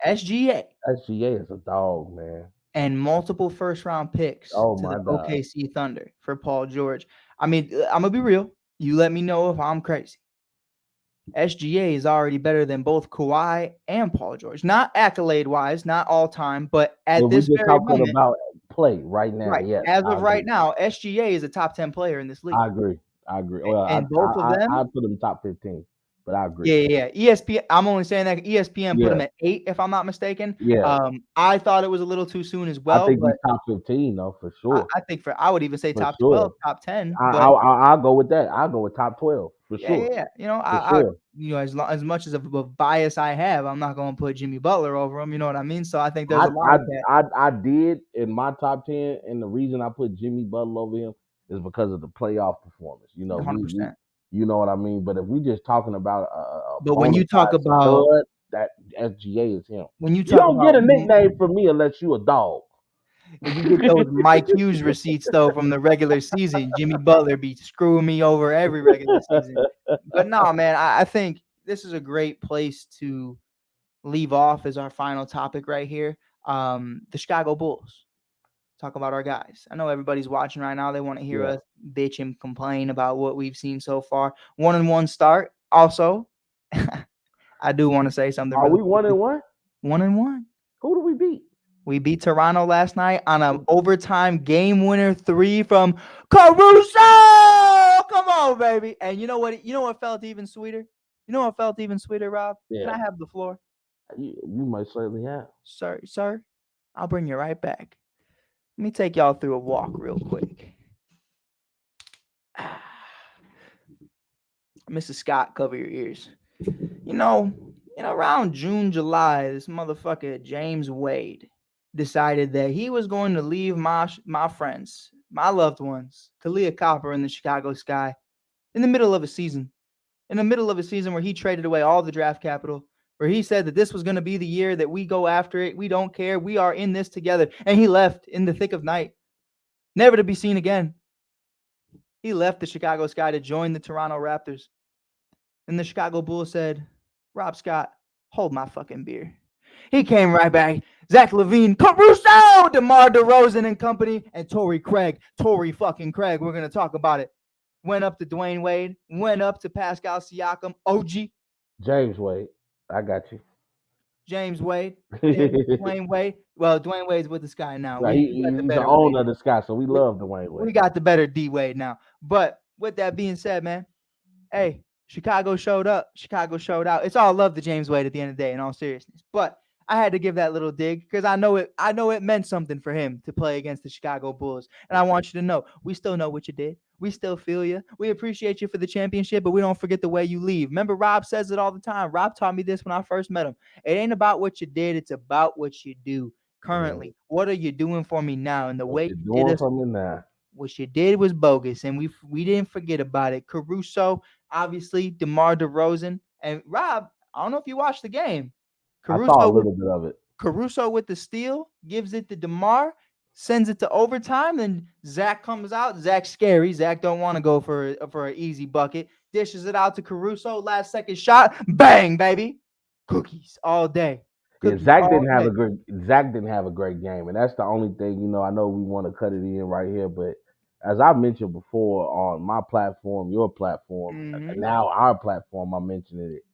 SGA, SGA is a dog, man. and multiple first round picks Oh to my the god. OKC Thunder for Paul George. I mean, I'm gonna be real. You let me know if I'm crazy. SGA is already better than both Kawhi and Paul George. Not accolade wise, not all time, but If at we this just very talking moment, about play right now, right? yes, As I of right agree. now, SGA is a top 10 player in this league. I agree. I agree. Well, And both of I them, put him top 15, but I agree. yeah, yeah, yeah. ESPN. I'm only saying that ESPN put Yeah, him at 8, if I'm not mistaken. yeah. I thought it was a little too soon as I well, think but he's top 15 though, for sure, I think I would even say for top 12, sure. top 10. I But I'll go with that. I'll go with top 12 for yeah, yeah, sure, yeah. for sure. As much as of a bias I have, I'm not going to put Jimmy Butler over him. You know what I mean? So I think there's I a lot I of that. I did in my top 10, and the reason I put Jimmy Butler over him is because of the playoff performance. We 100%. you know what I mean. But if we just talking about a But bona fide stud, that SGA is him. when you You talk don't get about a nickname from me unless you a dog. if you get those Mike Hughes receipts though from the regular season, Jimmy Butler be screwing me over every regular season. But no, man, I think this is a great place to leave off as our final topic right here. The Chicago Bulls. Talk about our guys. I know everybody's watching right now. They want to hear Yeah. us bitch and complain about what we've seen so far. 1-1 start. Also, I do want to say something Are really we one quickly. and one? 1-1. Who do we beat? We beat Toronto last night on an overtime game winner 3 from Caruso. Come on, baby. And you know what? You know what felt even sweeter? You know what felt even sweeter, Rob? Can Yeah, I have the floor? you might certainly have. Sir, I'll bring you right back. Let me take y'all through a walk real quick. Mrs. Scott, cover your ears. You know, around June, July, this motherfucker James Wade decided that he was going to leave my friends, my loved ones, Kalia Copper in the Chicago sky in the middle of a season. In the middle of a season where he traded away all the draft capital, where he said that this was going to be the year that we go after it. We don't care. We are in this together. And he left in the thick of night, never to be seen again. He left the Chicago Sky to join the Toronto Raptors. And the Chicago Bulls said, Rob Scott, hold my fucking beer. He came right back. Zach LaVine, Caruso, DeMar DeRozan and company, and Torrey Craig. Torrey fucking Craig. We're going to talk about it. Went up to Dwayne Wade. Went up to Pascal Siakam. OG. James Wade, I got you. James Wade. Dwayne Wade. Well, Dwayne Wade's with the Sky now. Now, We got the he's the better Wade. owner of the sky, so we We, love Dwayne we Wade. got the better D Wade now. But with that being said, man, hey, Chicago showed up. Chicago showed out. It's all love to James Wade at the end of the day, in all seriousness. But I had to give that little dig because I know it. I know it meant something for him to play against the Chicago Bulls. And I want you to know, we still know what you did. We still feel you. We appreciate you for the championship, but we don't forget the way you leave. Remember, Rob says it all the time. Rob taught me this when I first met him. It ain't about what you did. It's about what you do Yeah. currently. What are you doing for me now? And the What way you you did doing us, for me now? what you did was bogus, and we didn't forget about it. Caruso, obviously, DeMar DeRozan, and Rob. I don't know if you watched the game. I saw a Caruso with little bit of it. Caruso with the steal, gives it to DeMar, sends it to overtime. Then Zach comes out. Zach's scary. Zach don't want to go for an easy bucket. Dishes it out to Caruso. Last second shot. Bang, baby. Cookies all day. Yeah, Cookies all day. Zach didn't have a great game, and that's the only thing. I know we want to cut it in right here, but as I mentioned before on my platform, your platform, Mm-hmm. now our platform, I'm mentioning it.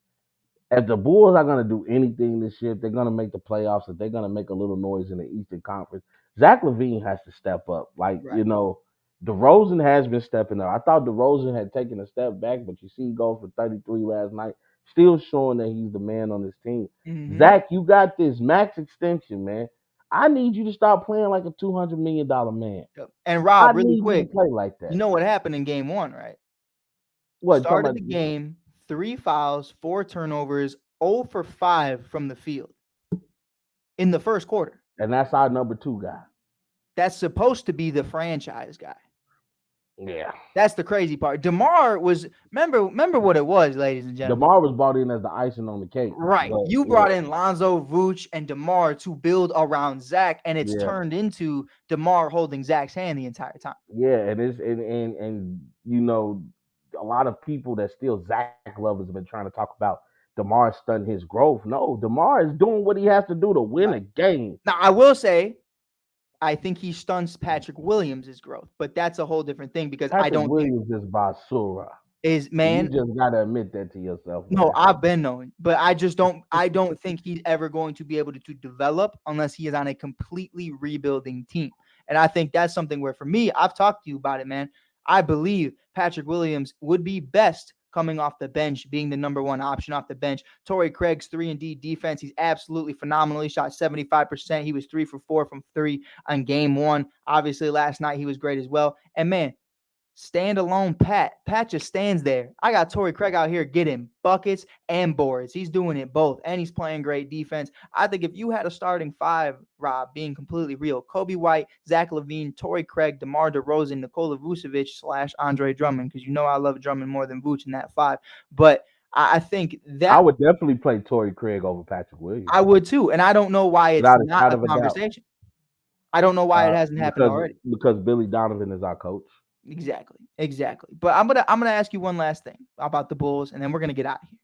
if the Bulls are gonna do anything this year, if they're gonna make the playoffs, if they're gonna make a little noise in the Eastern Conference, Zach LaVine has to step up. Like, Right. DeRozan has been stepping up. I thought DeRozan had taken a step back, but you see he goes for 33 last night, still showing that he's the man on his team. Mm-hmm. Zach, you got this max extension, man. I need you to start playing like a $200 million man. Yep. And I Rob, really need you to quick, play like you that. know what happened in game one, right? What talking Started about? the game, 3 fouls, 4 turnovers, 0 for 5 from the field in the first quarter. And that's our number two guy. That's supposed to be the franchise guy. Yeah. That's the crazy part. DeMar was remember what it was, ladies and gentlemen. DeMar was brought in as the icing on the cake, Right. but You brought in Lonzo, Vooch, and DeMar to build around Zach, and it's yeah, turned into DeMar holding Zach's hand the entire time. yeah, and it's and a lot of people that still Zach lovers have been trying to talk about DeMar stunting his growth. No, DeMar is doing what he has to do to win Right. a game. Now, I will say, I think he stunts Patrick Williams' growth, but that's a whole different thing because I Patrick don't think Williams is basura. is You man. just gotta admit that to yourself, No, man. I've been knowing, but I don't think he's ever going to be able to develop unless he is on a completely rebuilding team. And I think that's something where for me, I've talked to you about it, man. I believe Patrick Williams would be best coming off the bench, being the number one option off the bench. Torrey Craig's 3-and-D defense, he's absolutely phenomenal. He shot 75%. He was 3 for 4 from 3 on game one. Obviously, last night he was great as well. And man, standalone Pat just stands there. I got Torrey Craig out here getting buckets and boards. He's doing it both, and he's playing great defense. I think if you had a starting five, Rob, being completely real, Kobe White, Zach LaVine, Torrey Craig, DeMar DeRozan, Nikola Vucevic / Andre Drummond, because you know I love Drummond more than Vuce in that five. But I think I that would definitely play Torrey Craig over Patrick Williams, I would too, and I don't know why it's without a not a shadow of a doubt. conversation. I don't know why it hasn't happened Because already. Billy Donovan is our coach. Exactly, exactly. But I'm gonna ask you one last thing about the Bulls, and then we're gonna get out of here.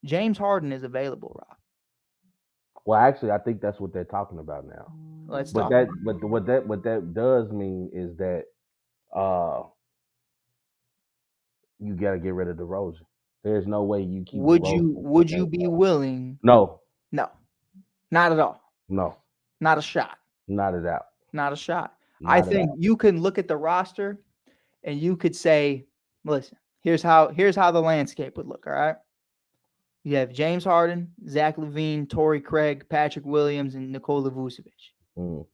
James Harden is available, Rob. Well, actually, I think that's what they're talking about now. Let's But talk that, about it. but what that does mean is that uh you got to get rid of DeRozan. There's no way you keep Would DeRozan you if would James you be Harden. willing? No, No, not at all. no, Not a shot. not at all, Not a shot. I not at think all. you can look at the roster and you could say, listen, here's how the landscape would look. All right. You have James Harden, Zach LaVine, Torrey Craig, Patrick Williams, and Nikola Vucevic. Mm,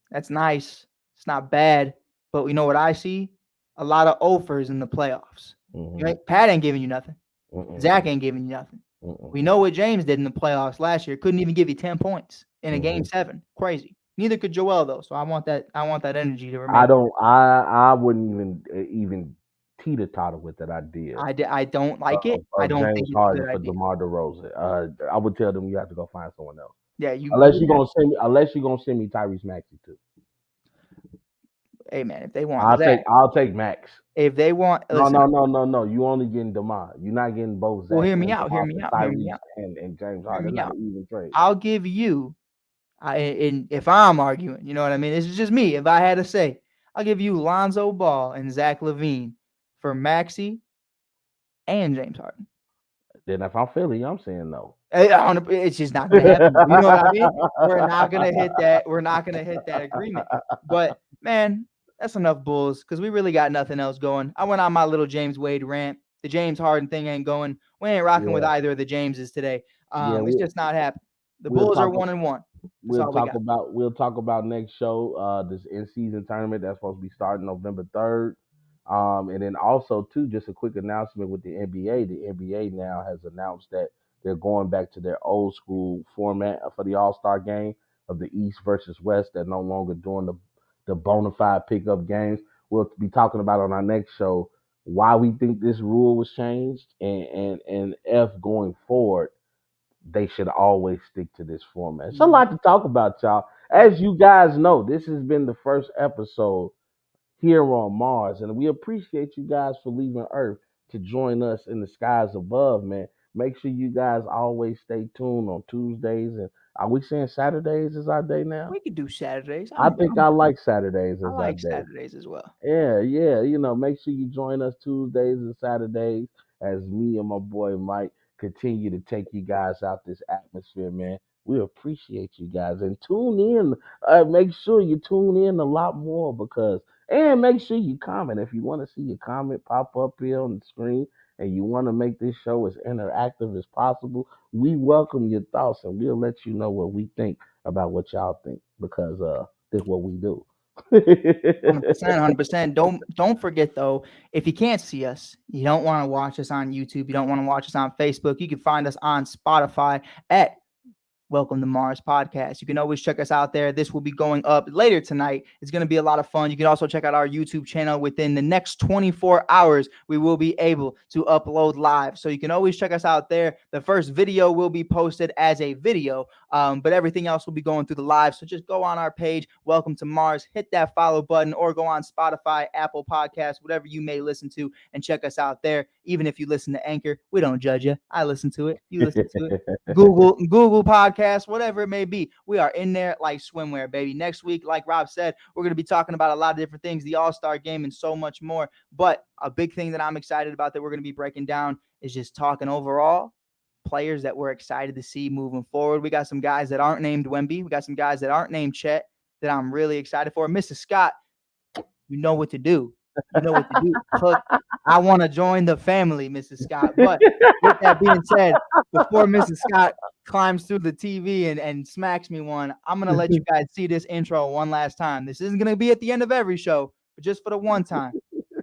That's nice. It's not bad. But you know what I see? A lot of offers in the playoffs. mm-hmm, Right? Pat ain't giving you nothing. mm-mm, Zach ain't giving you nothing. mm-mm, We know what James did in the playoffs last year. Couldn't even give you 10 points in a game mm-hmm. 7. Crazy. Neither could Joel though. So I want that energy to I remain. don't. I wouldn't even teeter totter with that idea I don't like it. I of don't think James it's a Harden good for idea. DeMar DeRozan. I would tell them you have to go find someone else. Yeah, you Unless would you're have. gonna send me, Tyrese Maxey too. Hey man, if they want Zach, I'll take Max. if they want No, listen, no, no, no, no. You only getting DeMar. You're not getting both well Zach hear me and out, hear DeMar me for out, hear me Tyrese out, and James hear Harden. me That's not out. an even trade. I'll give you and if I'm arguing, you know what I mean? This is just me. If I had to say, I'll give you Lonzo Ball and Zach LaVine for Maxey and James Harden. Then if I'm Philly, I'm saying no. It's just not going to happen. You know what I mean? We're not going to hit that. We're not going to hit that agreement. But man, that's enough Bulls because we really got nothing else going. I went on my little James Wade rant. The James Harden thing ain't going. We ain't rocking with Yeah, either of the Jameses today. yeah. It's just not happening. The We'll Bulls are talk. 1-1. That's all we got. We'll talk about next show. This in season tournament that's supposed to be starting November 3rd. And then also too, just a quick announcement with the NBA. The NBA now has announced that they're going back to their old school format for the All Star game of the East versus West. They're no longer doing the bona fide pickup games. We'll be talking about on our next show why we think this rule was changed and if going forward they should always stick to this format. It's a lot to talk about, y'all. As you guys know, this has been the first episode here on Mars, and we appreciate you guys for leaving Earth to join us in the skies above, man. Make sure you guys always stay tuned on Tuesdays, and are we saying Saturdays is our day now? We could do Saturdays. I think I like Saturdays I as our like day. Saturdays as well. Yeah, yeah. Make sure you join us Tuesdays and Saturdays as me and my boy Mike continue to take you guys out this atmosphere, man. We appreciate you guys and tune in. Make sure you tune in a lot more because, and make sure you comment if you want to see your comment pop up here on the screen and you want to make this show as interactive as possible. We welcome your thoughts and we'll let you know what we think about what y'all think because this is what we do. 100%, 100%. Don't forget though, if you can't see us, you don't want to watch us on YouTube, you don't want to watch us on Facebook, you can find us on Spotify at Welcome to Mars Podcast. You can always check us out there. This will be going up later tonight. It's going to be a lot of fun. You can also check out our YouTube channel. Within the next 24 hours, we will be able to upload live. So you can always check us out there. The first video will be posted as a video, but everything else will be going through the live. So just go on our page, Welcome to Mars, hit that follow button, or go on Spotify, Apple Podcasts, whatever you may listen to, and check us out there. Even if you listen to Anchor, we don't judge you. I listen to it. You listen to it. Google Podcasts, whatever it may be. We are in there like swimwear, baby. Next week, like Rob said, we're going to be talking about a lot of different things, the All-Star game and so much more. But a big thing that I'm excited about that we're going to be breaking down is just talking overall players that we're excited to see moving forward. We got some guys that aren't named Wemby. We got some guys that aren't named Chet that I'm really excited for. Mrs. Scott, you know what to do. You know what to do. Cook. I want to join the family, Mrs. Scott. But with that being said, before Mrs. Scott climbs through the TV and smacks me one, I'm going to let you guys see this intro one last time. This isn't going to be at the end of every show, but just for the one time.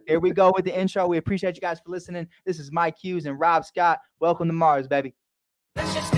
Here we go with the intro. We appreciate you guys for listening. This is Mike Hughes and Rob Scott. Welcome to Mars, baby. Let's just